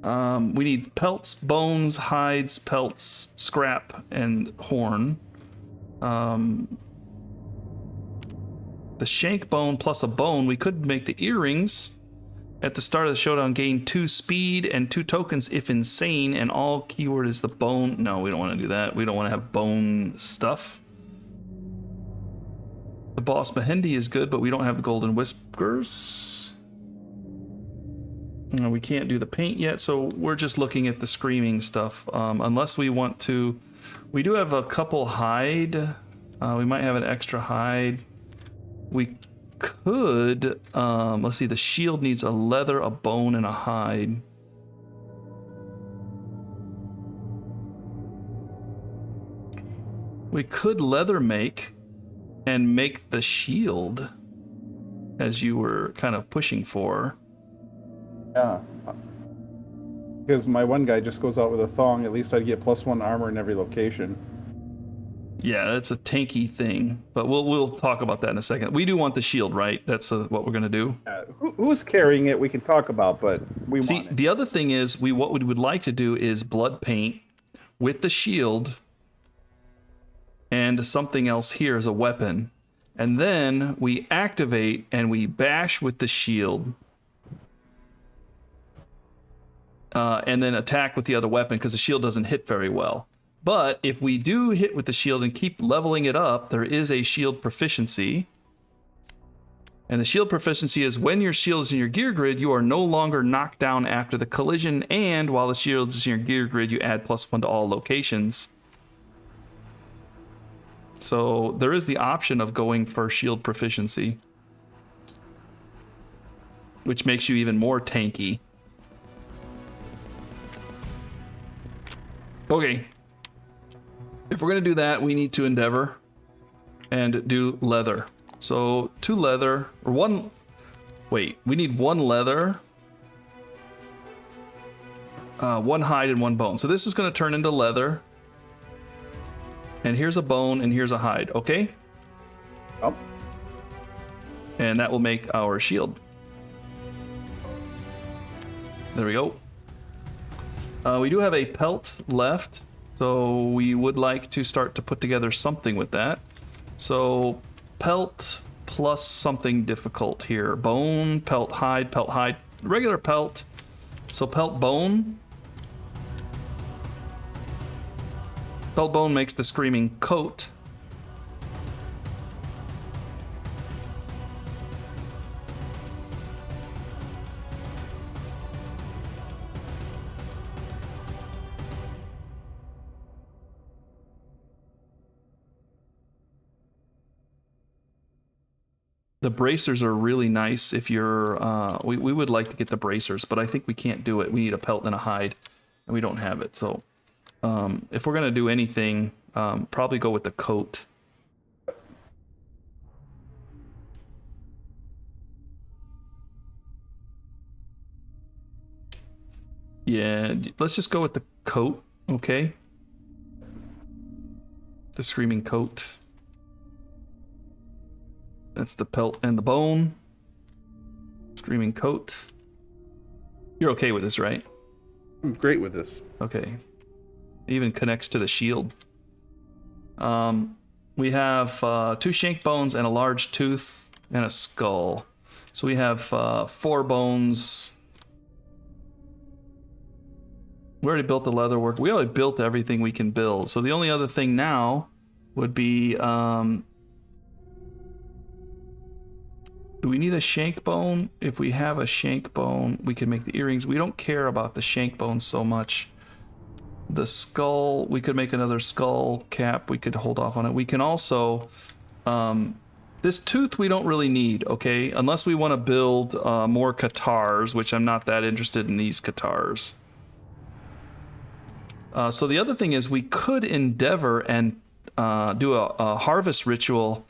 we need pelts, bones, hides, pelts, scrap, and horn. The shank bone plus a bone. We could make the earrings. At the start of the showdown, gain 2 speed and 2 tokens if insane, and all keyword is the bone. No, we don't want to do that. We don't want to have bone stuff. The boss Mehendi is good, but we don't have the golden whiskers. No, we can't do the paint yet, so we're just looking at the screaming stuff. Unless we want to... We do have a couple hide. We might have an extra hide. We could, let's see, the shield needs a leather, a bone, and a hide. We could leather make and make the shield, as you were kind of pushing for. Yeah. Because my one guy just goes out with a thong, at least I'd get +1 armor in every location. Yeah, that's a tanky thing, but we'll talk about that in a second. We do want the shield, right? That's what we're gonna do. Who's carrying it? We can talk about, but we want it. The other thing is, what we would like to do is blood paint with the shield and something else here as a weapon, and then we activate and we bash with the shield, and then attack with the other weapon because the shield doesn't hit very well. But if we do hit with the shield and keep leveling it up, there is a shield proficiency. And the shield proficiency is when your shield is in your gear grid, you are no longer knocked down after the collision, and while the shield is in your gear grid, you add +1 to all locations. So there is the option of going for shield proficiency, which makes you even more tanky. Okay. If we're going to do that, we need to endeavor and do leather. So 2 leather, or 1, wait, we need 1 leather, 1 hide, and 1 bone. So this is going to turn into leather. And here's a bone, and here's a hide, okay? Oh. And that will make our shield. There we go. We do have a pelt left, so we would like to start to put together something with that. So pelt plus something difficult here. Bone, pelt, hide, regular pelt. So pelt bone. Pelt bone makes the screaming coat. The bracers are really nice if you're, we would like to get the bracers, but I think we can't do it. We need a pelt and a hide, and we don't have it. So if we're going to do anything, probably go with the coat. Yeah, let's just go with the coat, okay? The screaming coat. That's the pelt and the bone. Screaming coat. You're okay with this, right? I'm great with this. Okay. It even connects to the shield. We have 2 shank bones and a large tooth and a skull. So we have 4 bones. We already built the leather work. We already built everything we can build. So the only other thing now would be... do we need a shank bone? If we have a shank bone, we can make the earrings. We don't care about the shank bone so much. The skull, we could make another skull cap. We could hold off on it. We can also... this tooth we don't really need, okay? Unless we want to build more katars, which I'm not that interested in these katars. So the other thing is we could endeavor and do a harvest ritual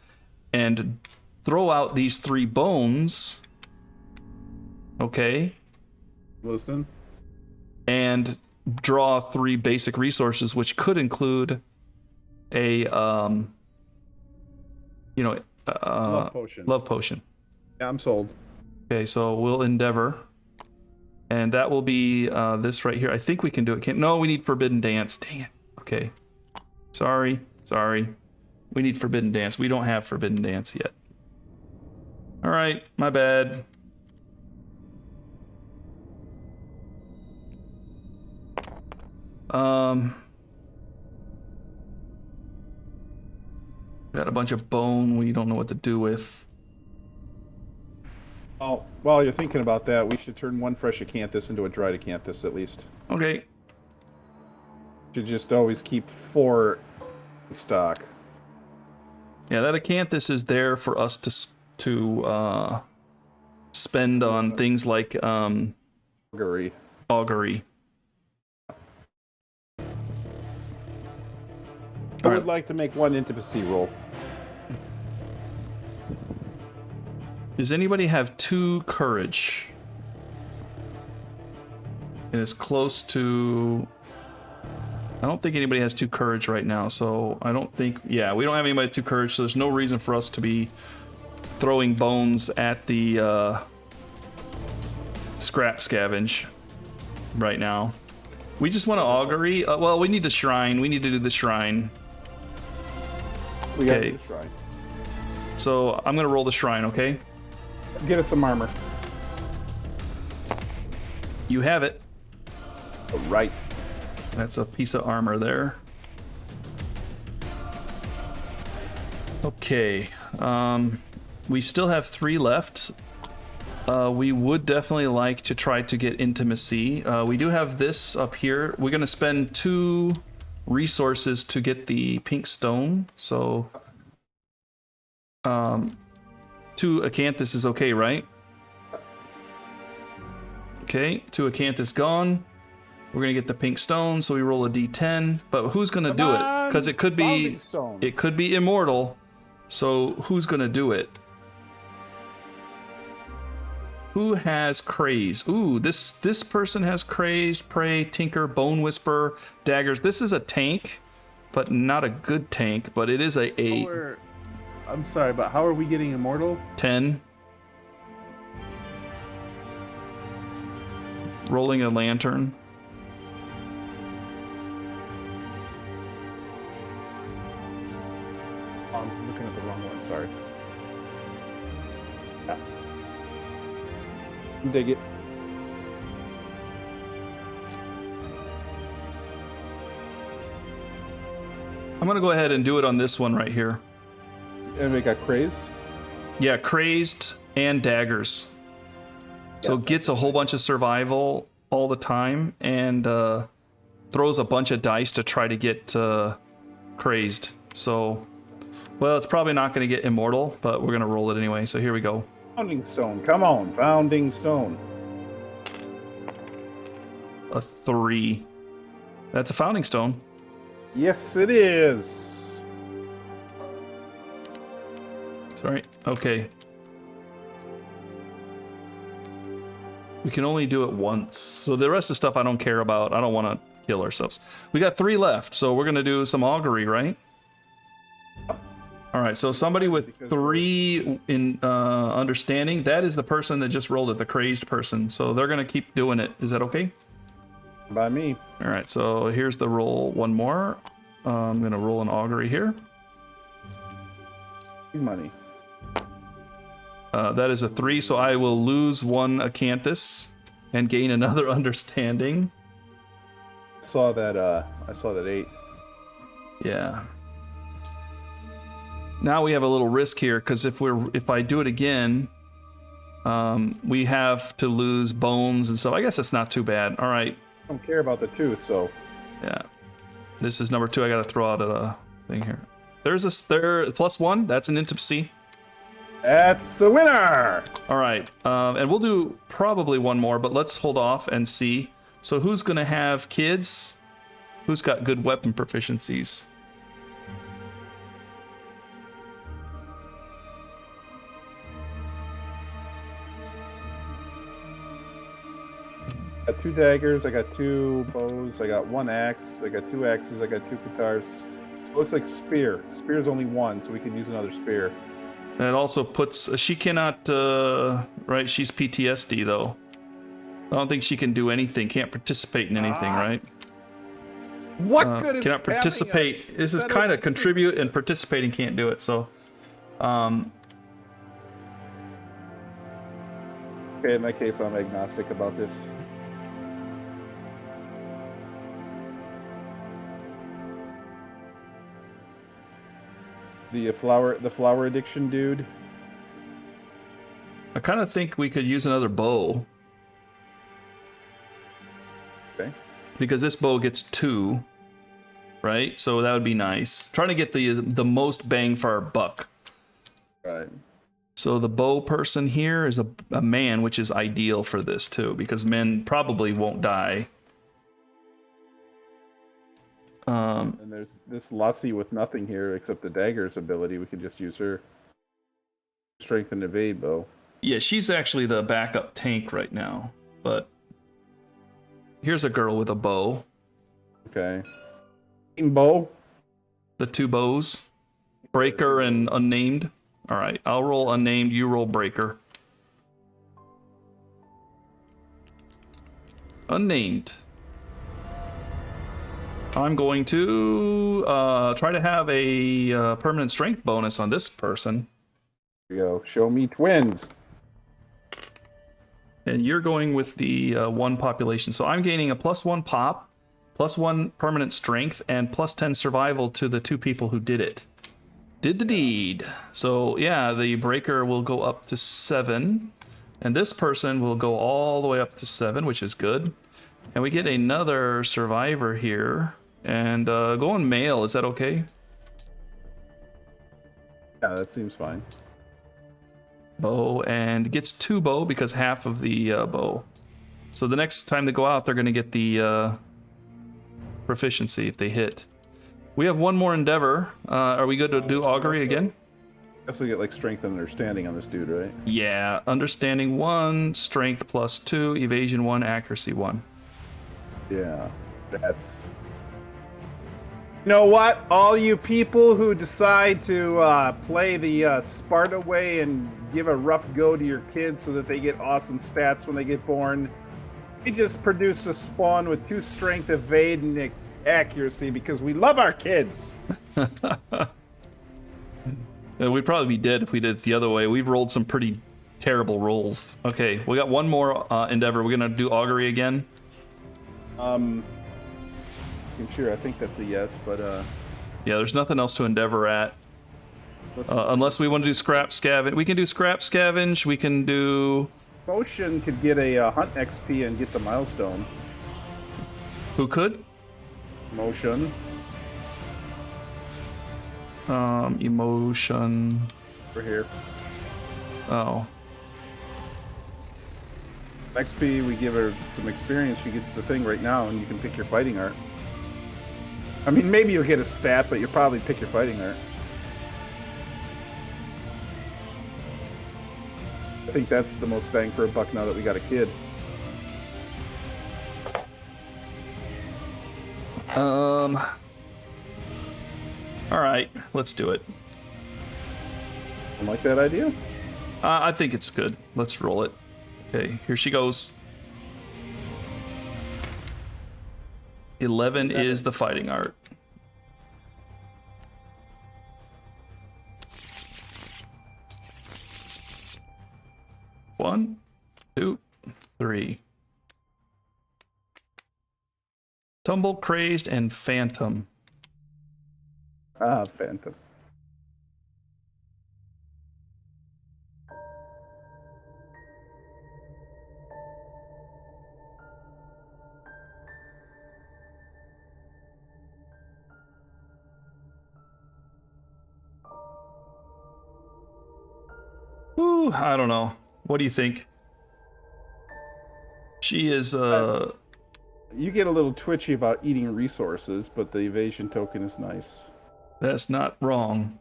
and... throw out these 3 bones, okay? Listen. And draw 3 basic resources, which could include a, Love potion. Love potion. Yeah, I'm sold. Okay, so we'll endeavor. And that will be this right here. I think we can do it. No, we need Forbidden Dance. Dang it. Okay. Sorry. We need Forbidden Dance. We don't have Forbidden Dance yet. All right, my bad. Got a bunch of bone we don't know what to do with. Oh, while you're thinking about that, we should turn 1 fresh acanthus into a dried acanthus at least. Okay. Should just always keep 4 in stock. Yeah, that acanthus is there for us to spend on things like Augury. I would like to make 1 intimacy roll. Does anybody have 2 courage? And it's close to... I don't think anybody has 2 courage right now, so I don't think... Yeah, we don't have anybody 2 courage, so there's no reason for us to be throwing bones at the scrap scavenge right now. We just want to augury. Well, we need the shrine. We need to do the shrine. We got to do the shrine. So I'm going to roll the shrine, okay? Get us some armor. You have it. All right. That's a piece of armor there. We still have 3 left. We would definitely like to try to get intimacy. We do have this up here. We're going to spend 2 resources to get the pink stone. So 2 acanthus is okay, right? Okay, 2 acanthus gone. We're gonna get the pink stone, so we roll a d10. But who's gonna do it? Because it could be immortal. So who's gonna do it? Who has crazed? Ooh, this person has crazed, pray, tinker, bone whisper, daggers. This is a tank, but not a good tank. But it is a 8. I'm sorry, but how are we getting immortal? 10. Rolling a lantern. I'm looking at the wrong one, sorry. Yeah. Dig it. I'm gonna go ahead and do it on this one right here. Anybody got crazed? Yeah, crazed and daggers. So it gets a whole bunch of survival all the time and throws a bunch of dice to try to get crazed. So, well, it's probably not going to get immortal, but we're going to roll it anyway. So here we go. Founding stone. Come on, founding stone. A 3. That's a founding stone. Yes, it is. Sorry. Okay. We can only do it once. So the rest of the stuff I don't care about. I don't want to kill ourselves. We got 3 left, so we're going to do some augury, right? All right, so somebody with 3 in understanding, that is the person that just rolled it, the crazed person. So they're going to keep doing it. Is that okay? By me. All right, so here's the roll. One more. I'm going to roll an augury here. Money. That is a 3, so I will lose 1 acanthus and gain another understanding. I saw that 8. Yeah. Now we have a little risk here because if I do it again, we have to lose bones and stuff. I guess it's not too bad. All right. I don't care about the tooth, so Yeah. This is number 2. I got to throw out a thing here. There's +1. That's an intimacy. that's a winner. All right, and we'll do probably one more, but let's hold off and see. So who's gonna have kids? Who's got good weapon proficiencies? I got 2 daggers. I got 2 bows. I got 1 axe. I got 2 axes. I got 2 guitars. So it looks like spear. Spear's only 1, so we can use another spear. And it also puts she cannot right. She's PTSD though. I don't think she can do anything. Can't participate in anything, right? What good is cannot participate? having a This is set kind of of contribute and participating can't do it. So, Okay, in that case, I'm agnostic about this. The flower addiction dude. I kind of think we could use another bow. Okay. Because this bow gets 2, right? So that would be nice. Trying to get the most bang for our buck. Right. So the bow person here is a man, which is ideal for this too, because men probably won't die. And there's this Lotsie with nothing here except the dagger's ability. We could just use her strength and evade bow. Yeah, she's actually the backup tank right now. But here's a girl with a bow. Okay. Bow. The 2 bows. Breaker and unnamed. All right, I'll roll unnamed. You roll breaker. Unnamed. I'm going to try to have a permanent strength bonus on this person. Here we go. Show me twins. And you're going with the 1 population. So I'm gaining a +1 pop, +1 permanent strength, and +10 survival to the 2 people who did it. Did the deed. So yeah, the breaker will go up to 7. And this person will go all the way up to 7, which is good. And we get another survivor here. And going male, is that okay? Yeah, that seems fine. Bow, and gets 2 bow because half of the bow. So the next time they go out, they're going to get the proficiency if they hit. We have one more endeavor. Are we good to do augury again? Guess we get like strength and understanding on this dude, right? Yeah, understanding 1, strength +2, evasion 1, accuracy 1. Yeah, that's... You know what? All you people who decide to play the Sparta way and give a rough go to your kids so that they get awesome stats when they get born, we just produced a spawn with 2 strength, evade, and accuracy because we love our kids. We'd probably be dead if we did it the other way. We've rolled some pretty terrible rolls. Okay, we got one more endeavor. We're gonna do augury again. I'm sure. I think that's a yes, but yeah, there's nothing else to endeavor at. Unless we want to do scrap scavenge. We can do scrap scavenge. We can do... Motion could get a hunt XP and get the milestone. Who could? Motion. Emotion. Over here. Oh. XP, we give her some experience. She gets the thing right now, and you can pick your fighting art. I mean, maybe you'll get a stat, but you'll probably pick your fighting art. I think that's the most bang for a buck now that we got a kid. All right, let's do it. I like that idea. I think it's good. Let's roll it. Okay, here she goes. 11 is the fighting art. One, 2, 3. Tumble, crazed, and phantom. Ah, phantom. Ooh, I don't know. What do you think? She is, You get a little twitchy about eating resources, but the evasion token is nice. That's not wrong.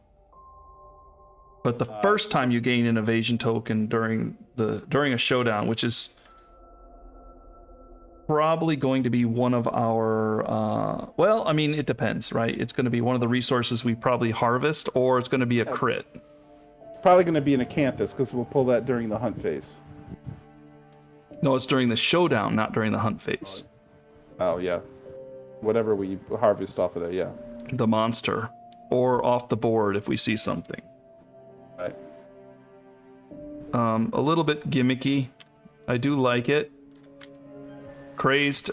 But the first time you gain an evasion token during a showdown, which is probably going to be one of our well, I mean, it depends, right? It's going to be one of the resources we probably harvest, or it's going to be a crit. It's probably going to be an acanthus because we'll pull that during the hunt phase. No, it's during the showdown, not during the hunt phase. Oh yeah, whatever we harvest off of there, yeah. The monster, or off the board if we see something. Right. A little bit gimmicky. I do like it. Crazed.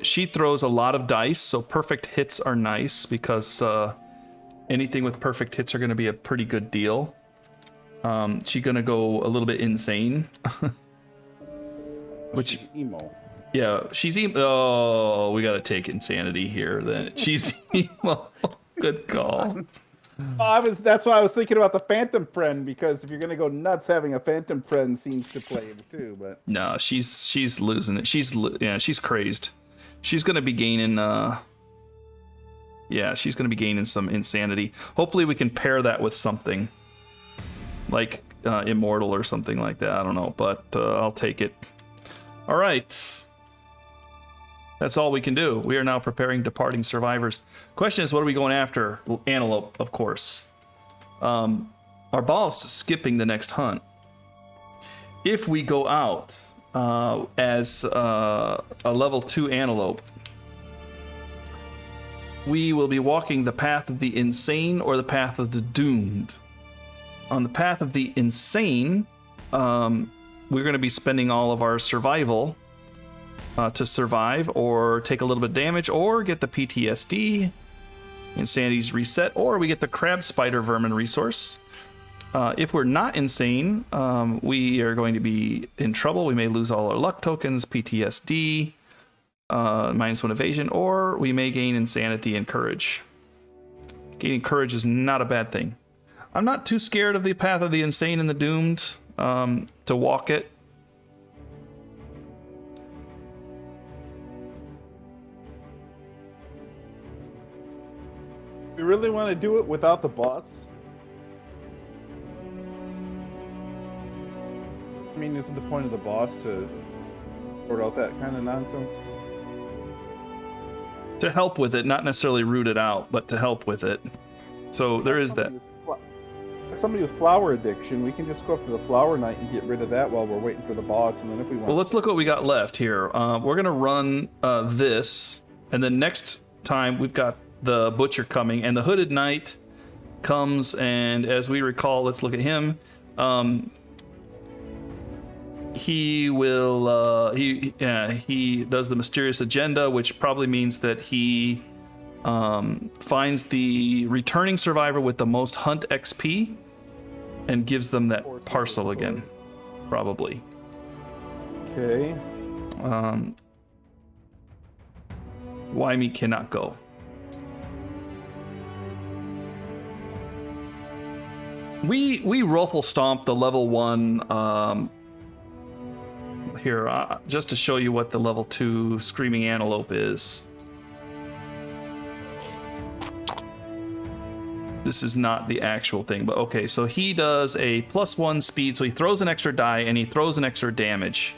She throws a lot of dice, so perfect hits are nice because anything with perfect hits are going to be a pretty good deal. She's going to go a little bit insane. Which emo. Yeah, she's emo. Oh, we got to take insanity here then. She's emo. Good call. That's why I was thinking about the Phantom Friend, because if you're gonna go nuts, having a Phantom Friend seems to play it too. But no, she's losing it. She's crazed. She's gonna be gaining. Yeah, she's gonna be gaining some insanity. Hopefully, we can pair that with something like immortal or something like that. I don't know, but I'll take it. All right. That's all we can do. We are now preparing departing survivors. Question is, what are we going after? Antelope, of course. Our boss is skipping the next hunt. If we go out as a level 2 antelope, we will be walking the path of the insane or the path of the doomed. On the path of the insane, we're going to be spending all of our survival to survive or take a little bit of damage or get the PTSD. Insanity's reset, or we get the crab spider vermin resource. If we're not insane, we are going to be in trouble. We may lose all our luck tokens, PTSD, -1 evasion, or we may gain insanity and courage. Gaining courage is not a bad thing. I'm not too scared of the path of the insane and the doomed to walk it. We really want to do it without the boss? I mean, isn't the point of the boss to sort out that kind of nonsense? To help with it, not necessarily root it out, but to help with it. So there is that. Somebody with flower addiction, we can just go up to the flower night and get rid of that while we're waiting for the boss, and then if we want... Well, let's look what we got left here. We're going to run this, and then next time we've got the Butcher coming, and the Hooded Knight comes, and as we recall, let's look at him. He will, he does the Mysterious Agenda, which probably means that he finds the returning survivor with the most hunt XP and gives them that parcel again, probably. Okay. Why me cannot go. We ruffle stomp the level 1 here just to show you what the level 2 Screaming Antelope is. This is not the actual thing, but okay, so he does a +1 speed, so he throws an extra die and he throws an extra damage.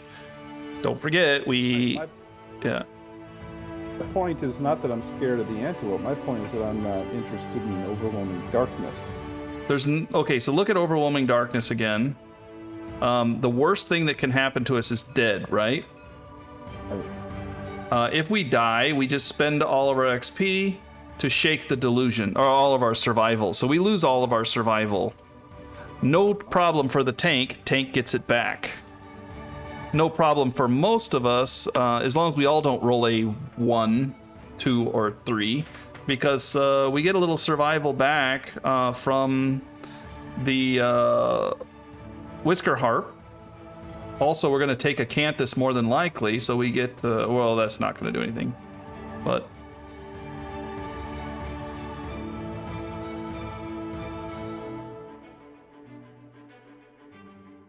Don't forget, The yeah. point is not that I'm scared of the antelope. My point is that I'm not interested in overwhelming darkness. Okay, so look at Overwhelming Darkness again. The worst thing that can happen to us is dead, right? If we die, we just spend all of our XP to shake the delusion, or all of our survival. So we lose all of our survival. No problem for the tank. Tank gets it back. No problem for most of us, as long as we all don't roll a 1, 2, or 3, because we get a little survival back from the Whisker Harp. Also, we're going to take Acanthus more than likely, so we get the... Well, that's not going to do anything. But...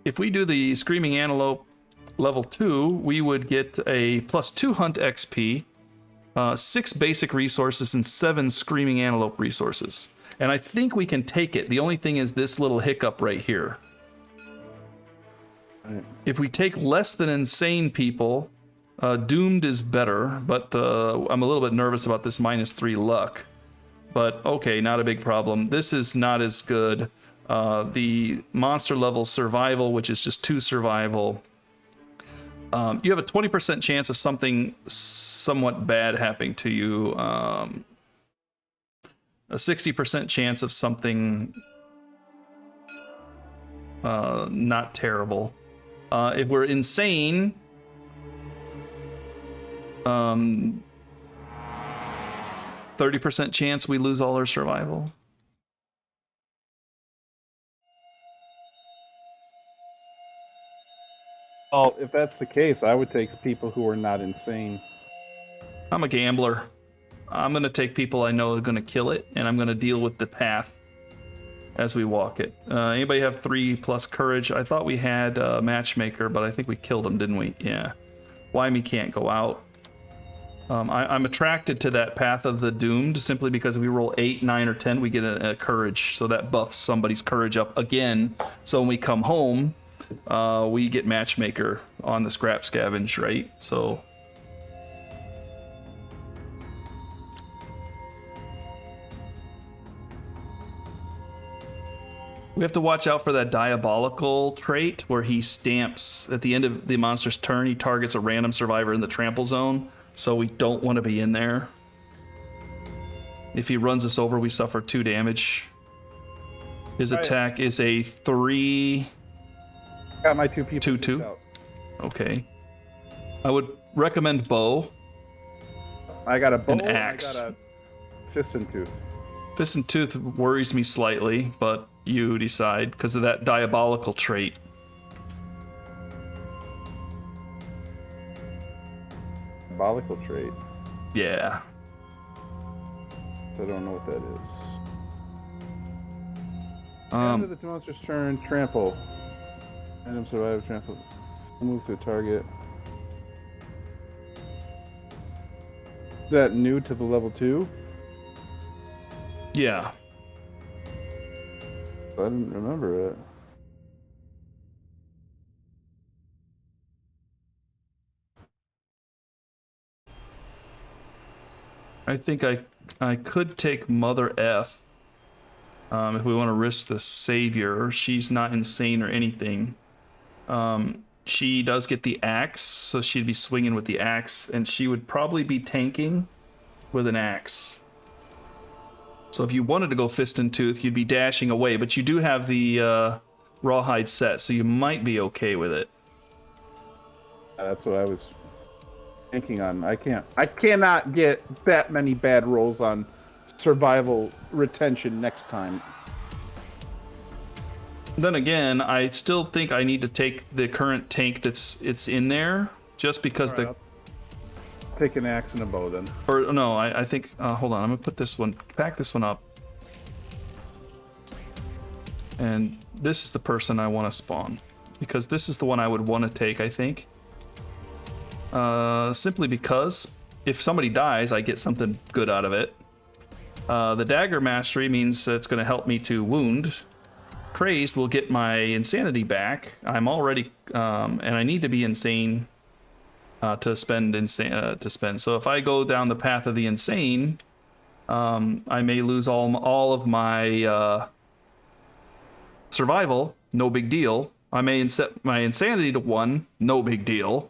if we do the Screaming Antelope level 2, we would get a +2 hunt XP, 6 basic resources, and 7 Screaming Antelope resources. And I think we can take it. The only thing is this little hiccup right here. If we take less than insane people, doomed is better, but I'm a little bit nervous about this -3 luck. But okay, not a big problem. This is not as good. The monster level survival, which is just 2 survival. You have a 20% chance of something somewhat bad happening to you. A 60% chance of something not terrible. If we're insane, 30% chance we lose all our survival. Well, if that's the case, I would take people who are not insane. I'm a gambler. I'm going to take people I know are going to kill it, and I'm going to deal with the path as we walk it. Anybody have 3+ courage? I thought we had Matchmaker, but I think we killed him, didn't we? Yeah. Why me can't go out. I'm attracted to that Path of the Doomed simply because if we roll 8, 9, or 10, we get a courage. So that buffs somebody's courage up again. So when we come home, we get Matchmaker on the scrap scavenge, right? So we have to watch out for that diabolical trait where he stamps at the end of the monster's turn. He targets a random survivor in the trample zone, so we don't want to be in there. If he runs us over, we suffer 2 damage. His attack is a 3. Got my 2 people. 2/2. Okay. I would recommend bow. I got a bow and axe. I got a fist and tooth. Fist and Tooth worries me slightly, but you decide because of that diabolical trait. Diabolical trait. Yeah. So I don't know what that is. End of the monster's turn, trample. Random survivor trample. Move to a target. Is that new to the level 2? Yeah. I didn't remember it. I think I could take Mother F if we want to risk the savior. She's not insane or anything. She does get the axe, so she'd be swinging with the axe, and she would probably be tanking with an axe. So if you wanted to go Fist and Tooth, you'd be dashing away, but you do have the Rawhide set, so you might be okay with it. That's what I was thinking on. I cannot get that many bad rolls on survival retention next time. Then again, I still think I need to take the current tank it's in there, just because All right, I'll take an axe and a bow then. Or no, I think hold on, I'm gonna put this one, pack this one up, and this is the person I want to spawn, because this is the one I would want to take, I think. Simply because if somebody dies, I get something good out of it. The dagger mastery means it's going to help me to wound. Crazed will get my insanity back. I'm already and I need to be insane to spend. So if I go down the path of the insane, I may lose all of my survival. No big deal. I may set my insanity to 1. No big deal.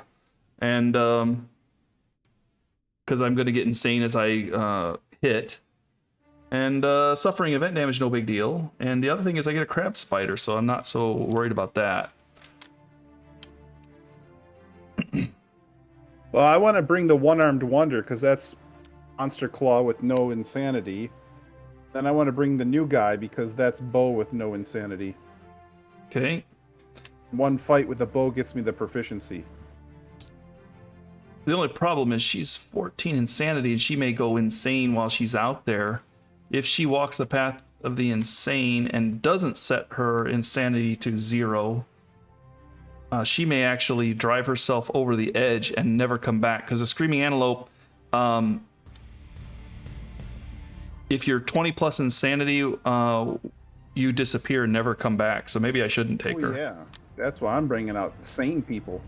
And because I'm going to get insane as I hit. And suffering event damage, no big deal. And the other thing is I get a crab spider, so I'm not so worried about that. Well, I want to bring the one-armed wonder, because that's Monster Claw with no insanity. Then I want to bring the new guy, because that's bow with no insanity. Okay. One fight with the bow gets me the proficiency. The only problem is she's 14 insanity, and she may go insane while she's out there. If she walks the path of the insane and doesn't set her insanity to 0, she may actually drive herself over the edge and never come back. Because the Screaming Antelope, if you're 20 plus insanity, you disappear and never come back. So maybe I shouldn't take her. Yeah, that's why I'm bringing out sane people.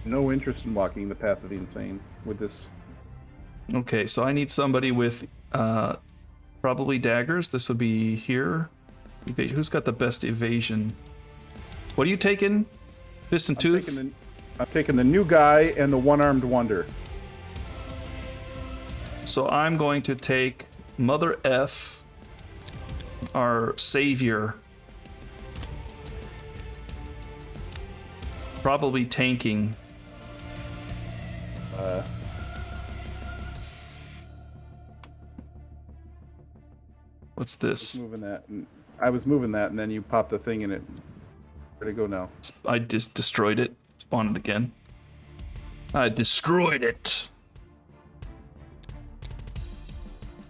No interest in walking the path of the insane with this. Okay, so I need somebody with probably daggers. This would be here. Who's got the best evasion? What are you taking? Fist and Tooth? I'm taking the new guy and the one-armed wonder. So I'm going to take Mother F, our savior. Probably tanking. What's this? I was moving that, and then you popped the thing in it. Where'd it go now? I just destroyed it. Spawned it again. I destroyed it.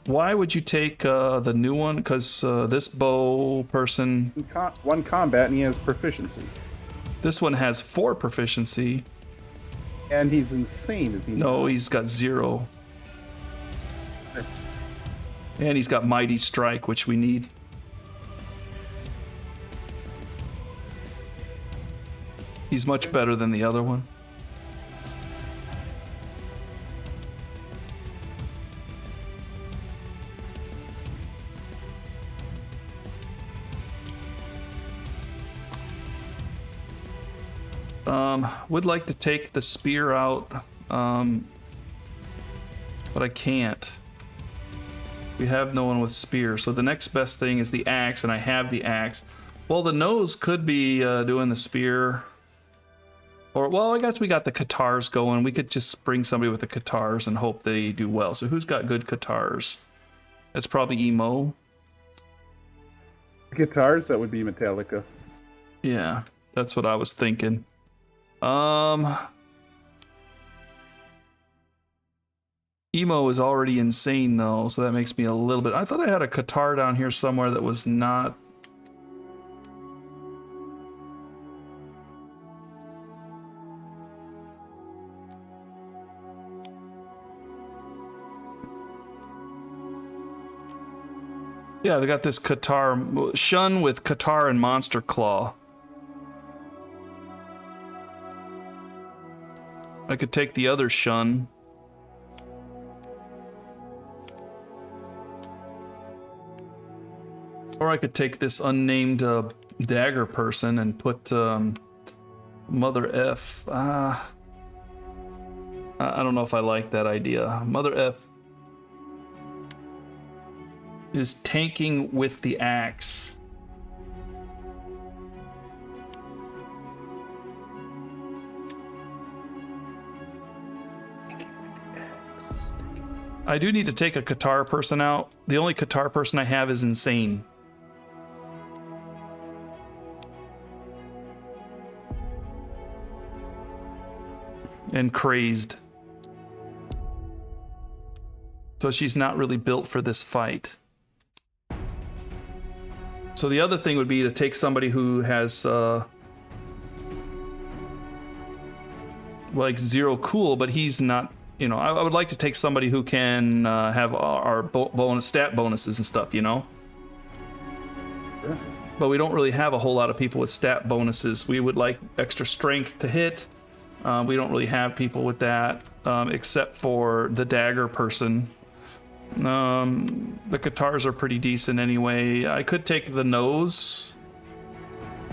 Why would you take the new one? Because this bow person... One combat, and he has proficiency. This one has 4 proficiency. And he's insane, is he? No, he's got 0. Nice. And he's got Mighty Strike, which we need. He's much better than the other one. Would like to take the spear out, but I can't. We have no one with spear, so the next best thing is the axe, and I have the axe. Well, the nose could be doing the spear. Or, well, I guess we got the katars going. We could just bring somebody with the katars and hope they do well. So who's got good katars? That's probably emo. Guitars, that would be Metallica. Yeah, that's what I was thinking. Emo is already insane though, so that makes me a little bit. I thought I had a guitar down here somewhere that was not. Yeah, they got this guitar, Shun with guitar and Monster Claw. I could take the other Shun. Or I could take this unnamed dagger person and put Mother F. I don't know if I like that idea. Mother F is tanking with the axe. I do need to take a guitar person out. The only guitar person I have is insane. And crazed. So she's not really built for this fight. So the other thing would be to take somebody who has like zero cool, but he's not, you know, I would like to take somebody who can have our bonus stat bonuses and stuff, you know? Sure. But we don't really have a whole lot of people with stat bonuses. We would like extra strength to hit. We don't really have people with that, except for the dagger person. The guitars are pretty decent anyway. I could take the nose,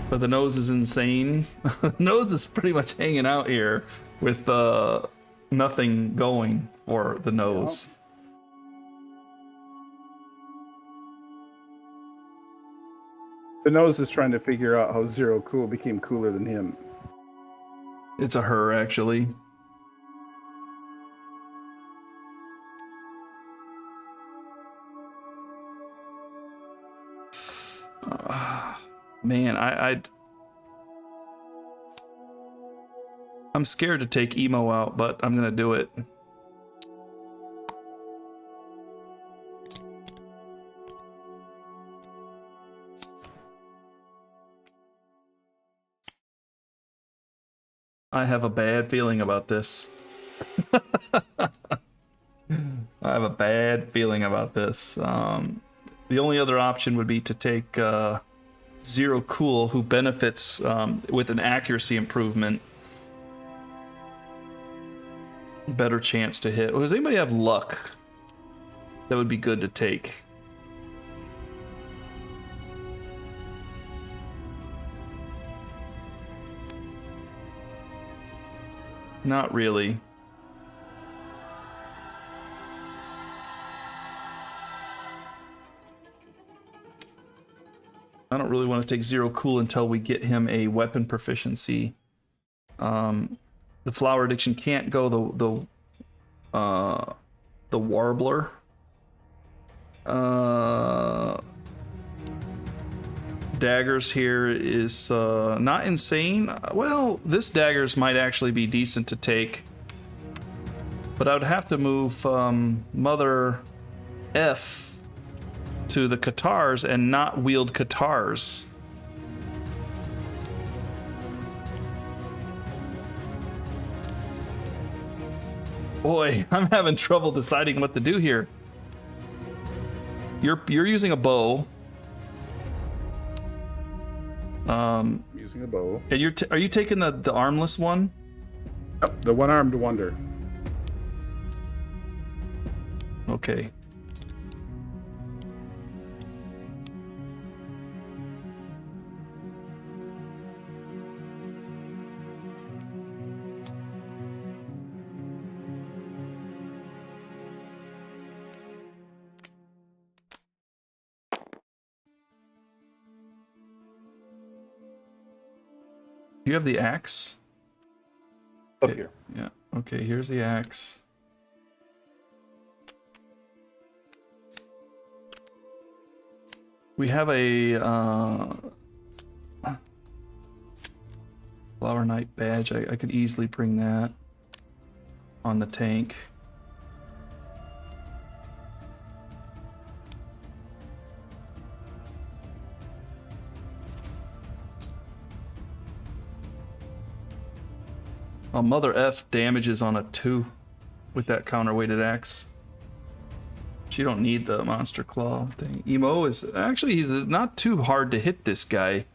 but the nose is insane. Nose is pretty much hanging out here with nothing going for the nose. Yep. The nose is trying to figure out how Zero Cool became cooler than him. It's a her, actually. Man, I'm scared to take emo out, but I'm gonna do it. I have a bad feeling about this. I have a bad feeling about this. The only other option would be to take Zero Cool, who benefits with an accuracy improvement. Better chance to hit. Does anybody have luck? That would be good to take. Not really. I don't really want to take Zero Cool until we get him a weapon proficiency. The flower addiction can't go the warbler. Daggers here is not insane. Well, this daggers might actually be decent to take, but I would have to move Mother F to the guitars and not wield guitars. Boy, I'm having trouble deciding what to do here. You're using a bow. Using a bow. And are you taking the armless one? Yep, the one-armed wonder. Okay. You have the axe? Up here. Yeah. Okay, here's the axe. We have a Flower Knight badge. I could easily bring that on the tank. Mother F damages on a 2 with that counterweighted axe. She don't need the monster claw thing. Emo is actually, he's not too hard to hit, this guy.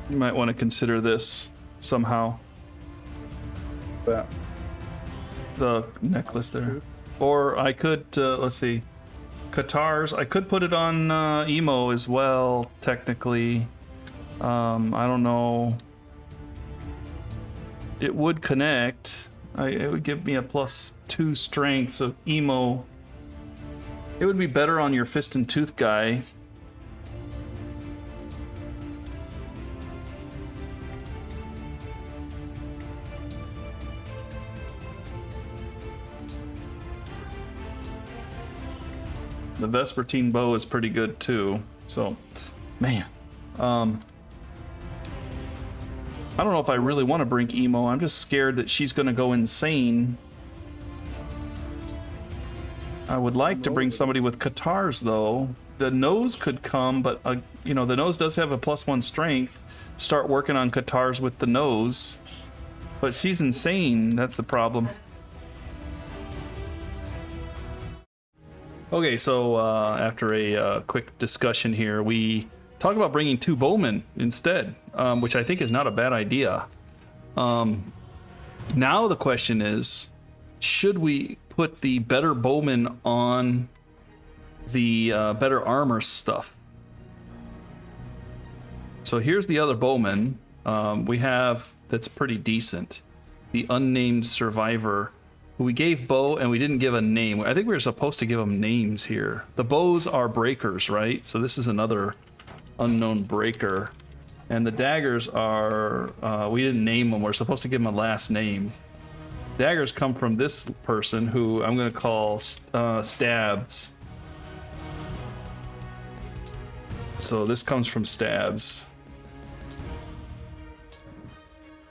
You might want to consider this somehow. That. The necklace there. Or I could, let's see, Katars. I could put it on Emo as well, technically. I don't know. It would connect. It would give me a +2 strength, so Emo. It would be better on your Fist and Tooth guy. The Vespertine bow is pretty good too. So, man, I don't know if I really want to bring Emo. I'm just scared that she's going to go insane. I would like to bring somebody with Katars though. The nose could come, but you know, the nose does have a +1 strength. Start working on Katars with the nose, but she's insane. That's the problem. Okay, so after a quick discussion here, we talk about bringing 2 bowmen instead, which I think is not a bad idea. Now the question is, should we put the better bowman on the better armor stuff? So here's the other bowman we have that's pretty decent. The unnamed survivor. We gave bow and we didn't give a name. I think we were supposed to give them names here. The bows are breakers, right? So this is another unknown breaker. And the daggers are, we didn't name them. We're supposed to give them a last name. Daggers come from this person who I'm going to call Stabs. So this comes from Stabs.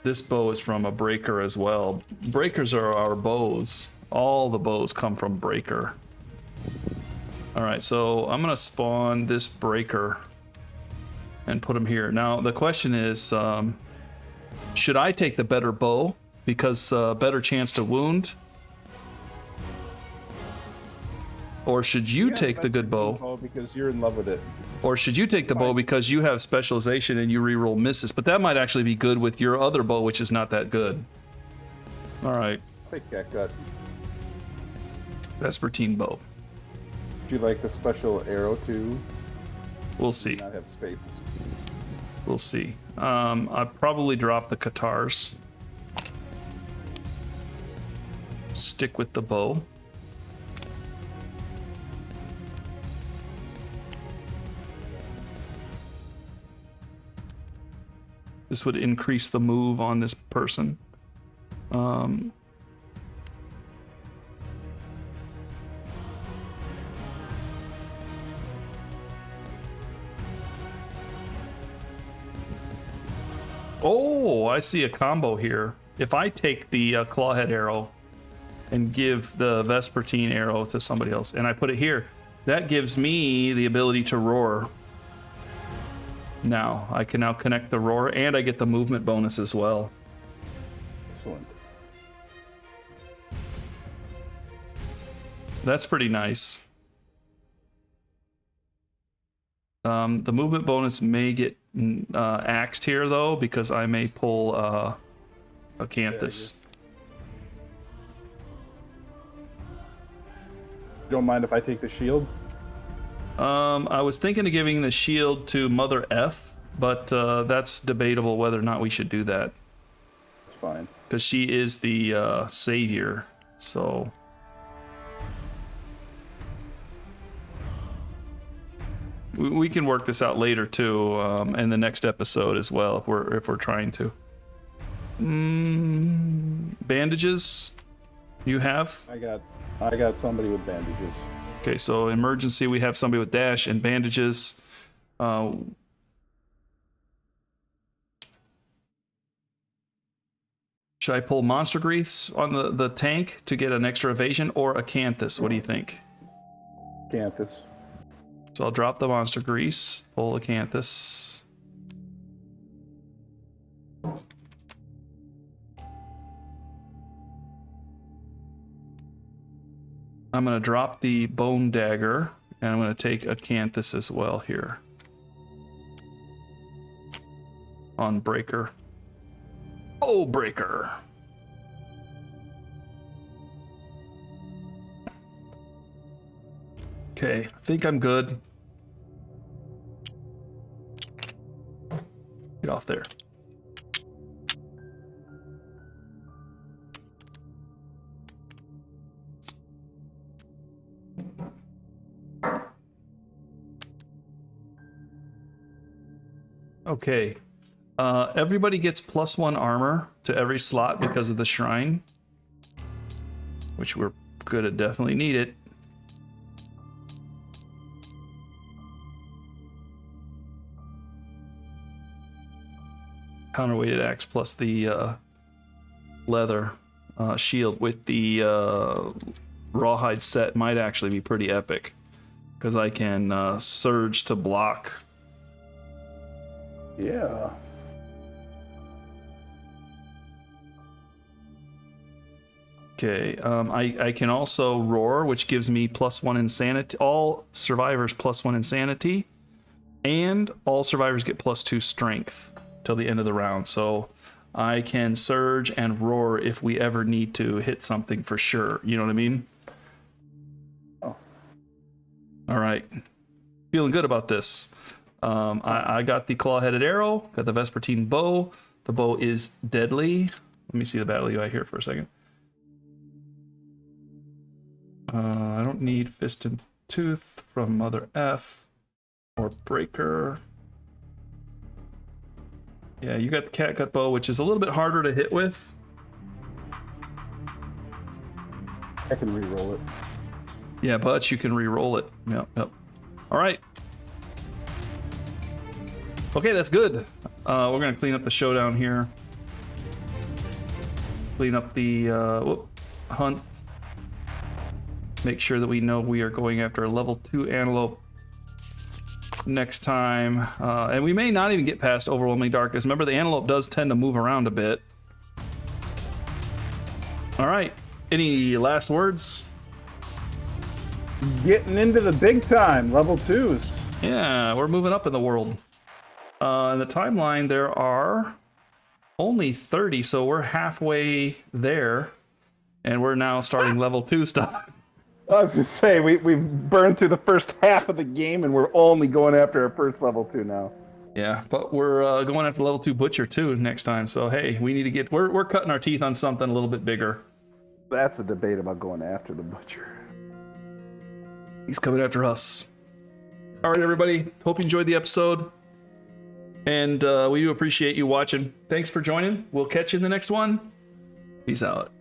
This bow is from a breaker as well. Breakers are our bows. All the bows come from breaker. All right, so I'm gonna spawn this breaker and put him here. Now the question is, should I take the better bow because better chance to wound? Or should you take the good bow? Because you're in love with it. Or should you take the bow because you have specialization and you reroll misses? But that might actually be good with your other bow, which is not that good. All right. Take that gut. Vespertine bow. Do you like the special arrow too? We'll see. Not have space. We'll see. I'd probably drop the Katars. Stick with the bow. This would increase the move on this person. Oh, I see a combo here. If I take the clawhead arrow and give the Vespertine arrow to somebody else, and I put it here, that gives me the ability to roar. Now, I can now connect the roar, and I get the movement bonus as well. Excellent. That's pretty nice. The movement bonus may get axed here though, because I may pull Acanthus. You don't mind if I take the shield? I was thinking of giving the shield to Mother F, but that's debatable whether or not we should do that. It's fine. Because she is the savior, so... We can work this out later too, in the next episode as well, if we're trying to. Bandages, you have? I got somebody with bandages. Okay, so emergency, we have somebody with dash and bandages. Should I pull Monster Greaves on the tank to get an extra evasion, or Acanthus? What do you think? Acanthus. So I'll drop the Monster Grease, pull Acanthus. I'm going to drop the Bone Dagger, and I'm going to take Acanthus as well here. On Breaker. Oh, Breaker! Okay, I think I'm good. Get off there. Okay. Everybody gets +1 armor to every slot because of the shrine, which we're gonna definitely need it. Counterweighted axe plus the leather shield with the rawhide set might actually be pretty epic, because I can surge to block. Yeah. Okay, I can also roar, which gives me +1 insanity. All survivors +1 insanity, and all survivors get +2 strength till the end of the round. So I can surge and roar if we ever need to hit something for sure. You know what I mean? Oh. All right, feeling good about this. I got the claw-headed arrow, got the Vespertine bow. The bow is deadly. Let me see the battle UI here for a second. I don't need Fist and Tooth from Mother F or Breaker. Yeah, you got the Catgut bow, which is a little bit harder to hit with. I can re-roll it. Yeah, but you can re-roll it. Yep. All right. Okay, that's good. We're gonna clean up the showdown here. Clean up the hunt. Make sure that we know we are going after a level 2 antelope next time. And we may not even get past Overwhelming Darkness. Remember, the antelope does tend to move around a bit. All right. Any last words? Getting into the big time, level 2s. Yeah, we're moving up in the world. In the timeline, there are only 30, so we're halfway there. And we're now starting level 2 stuff. I was gonna say, we've burned through the first half of the game, and we're only going after our first level 2 now. Yeah, but we're going after level 2 Butcher too next time. So hey, we need to get we're cutting our teeth on something a little bit bigger. That's a debate about going after the Butcher. He's coming after us. All right, everybody. Hope you enjoyed the episode, and we do appreciate you watching. Thanks for joining. We'll catch you in the next one. Peace out.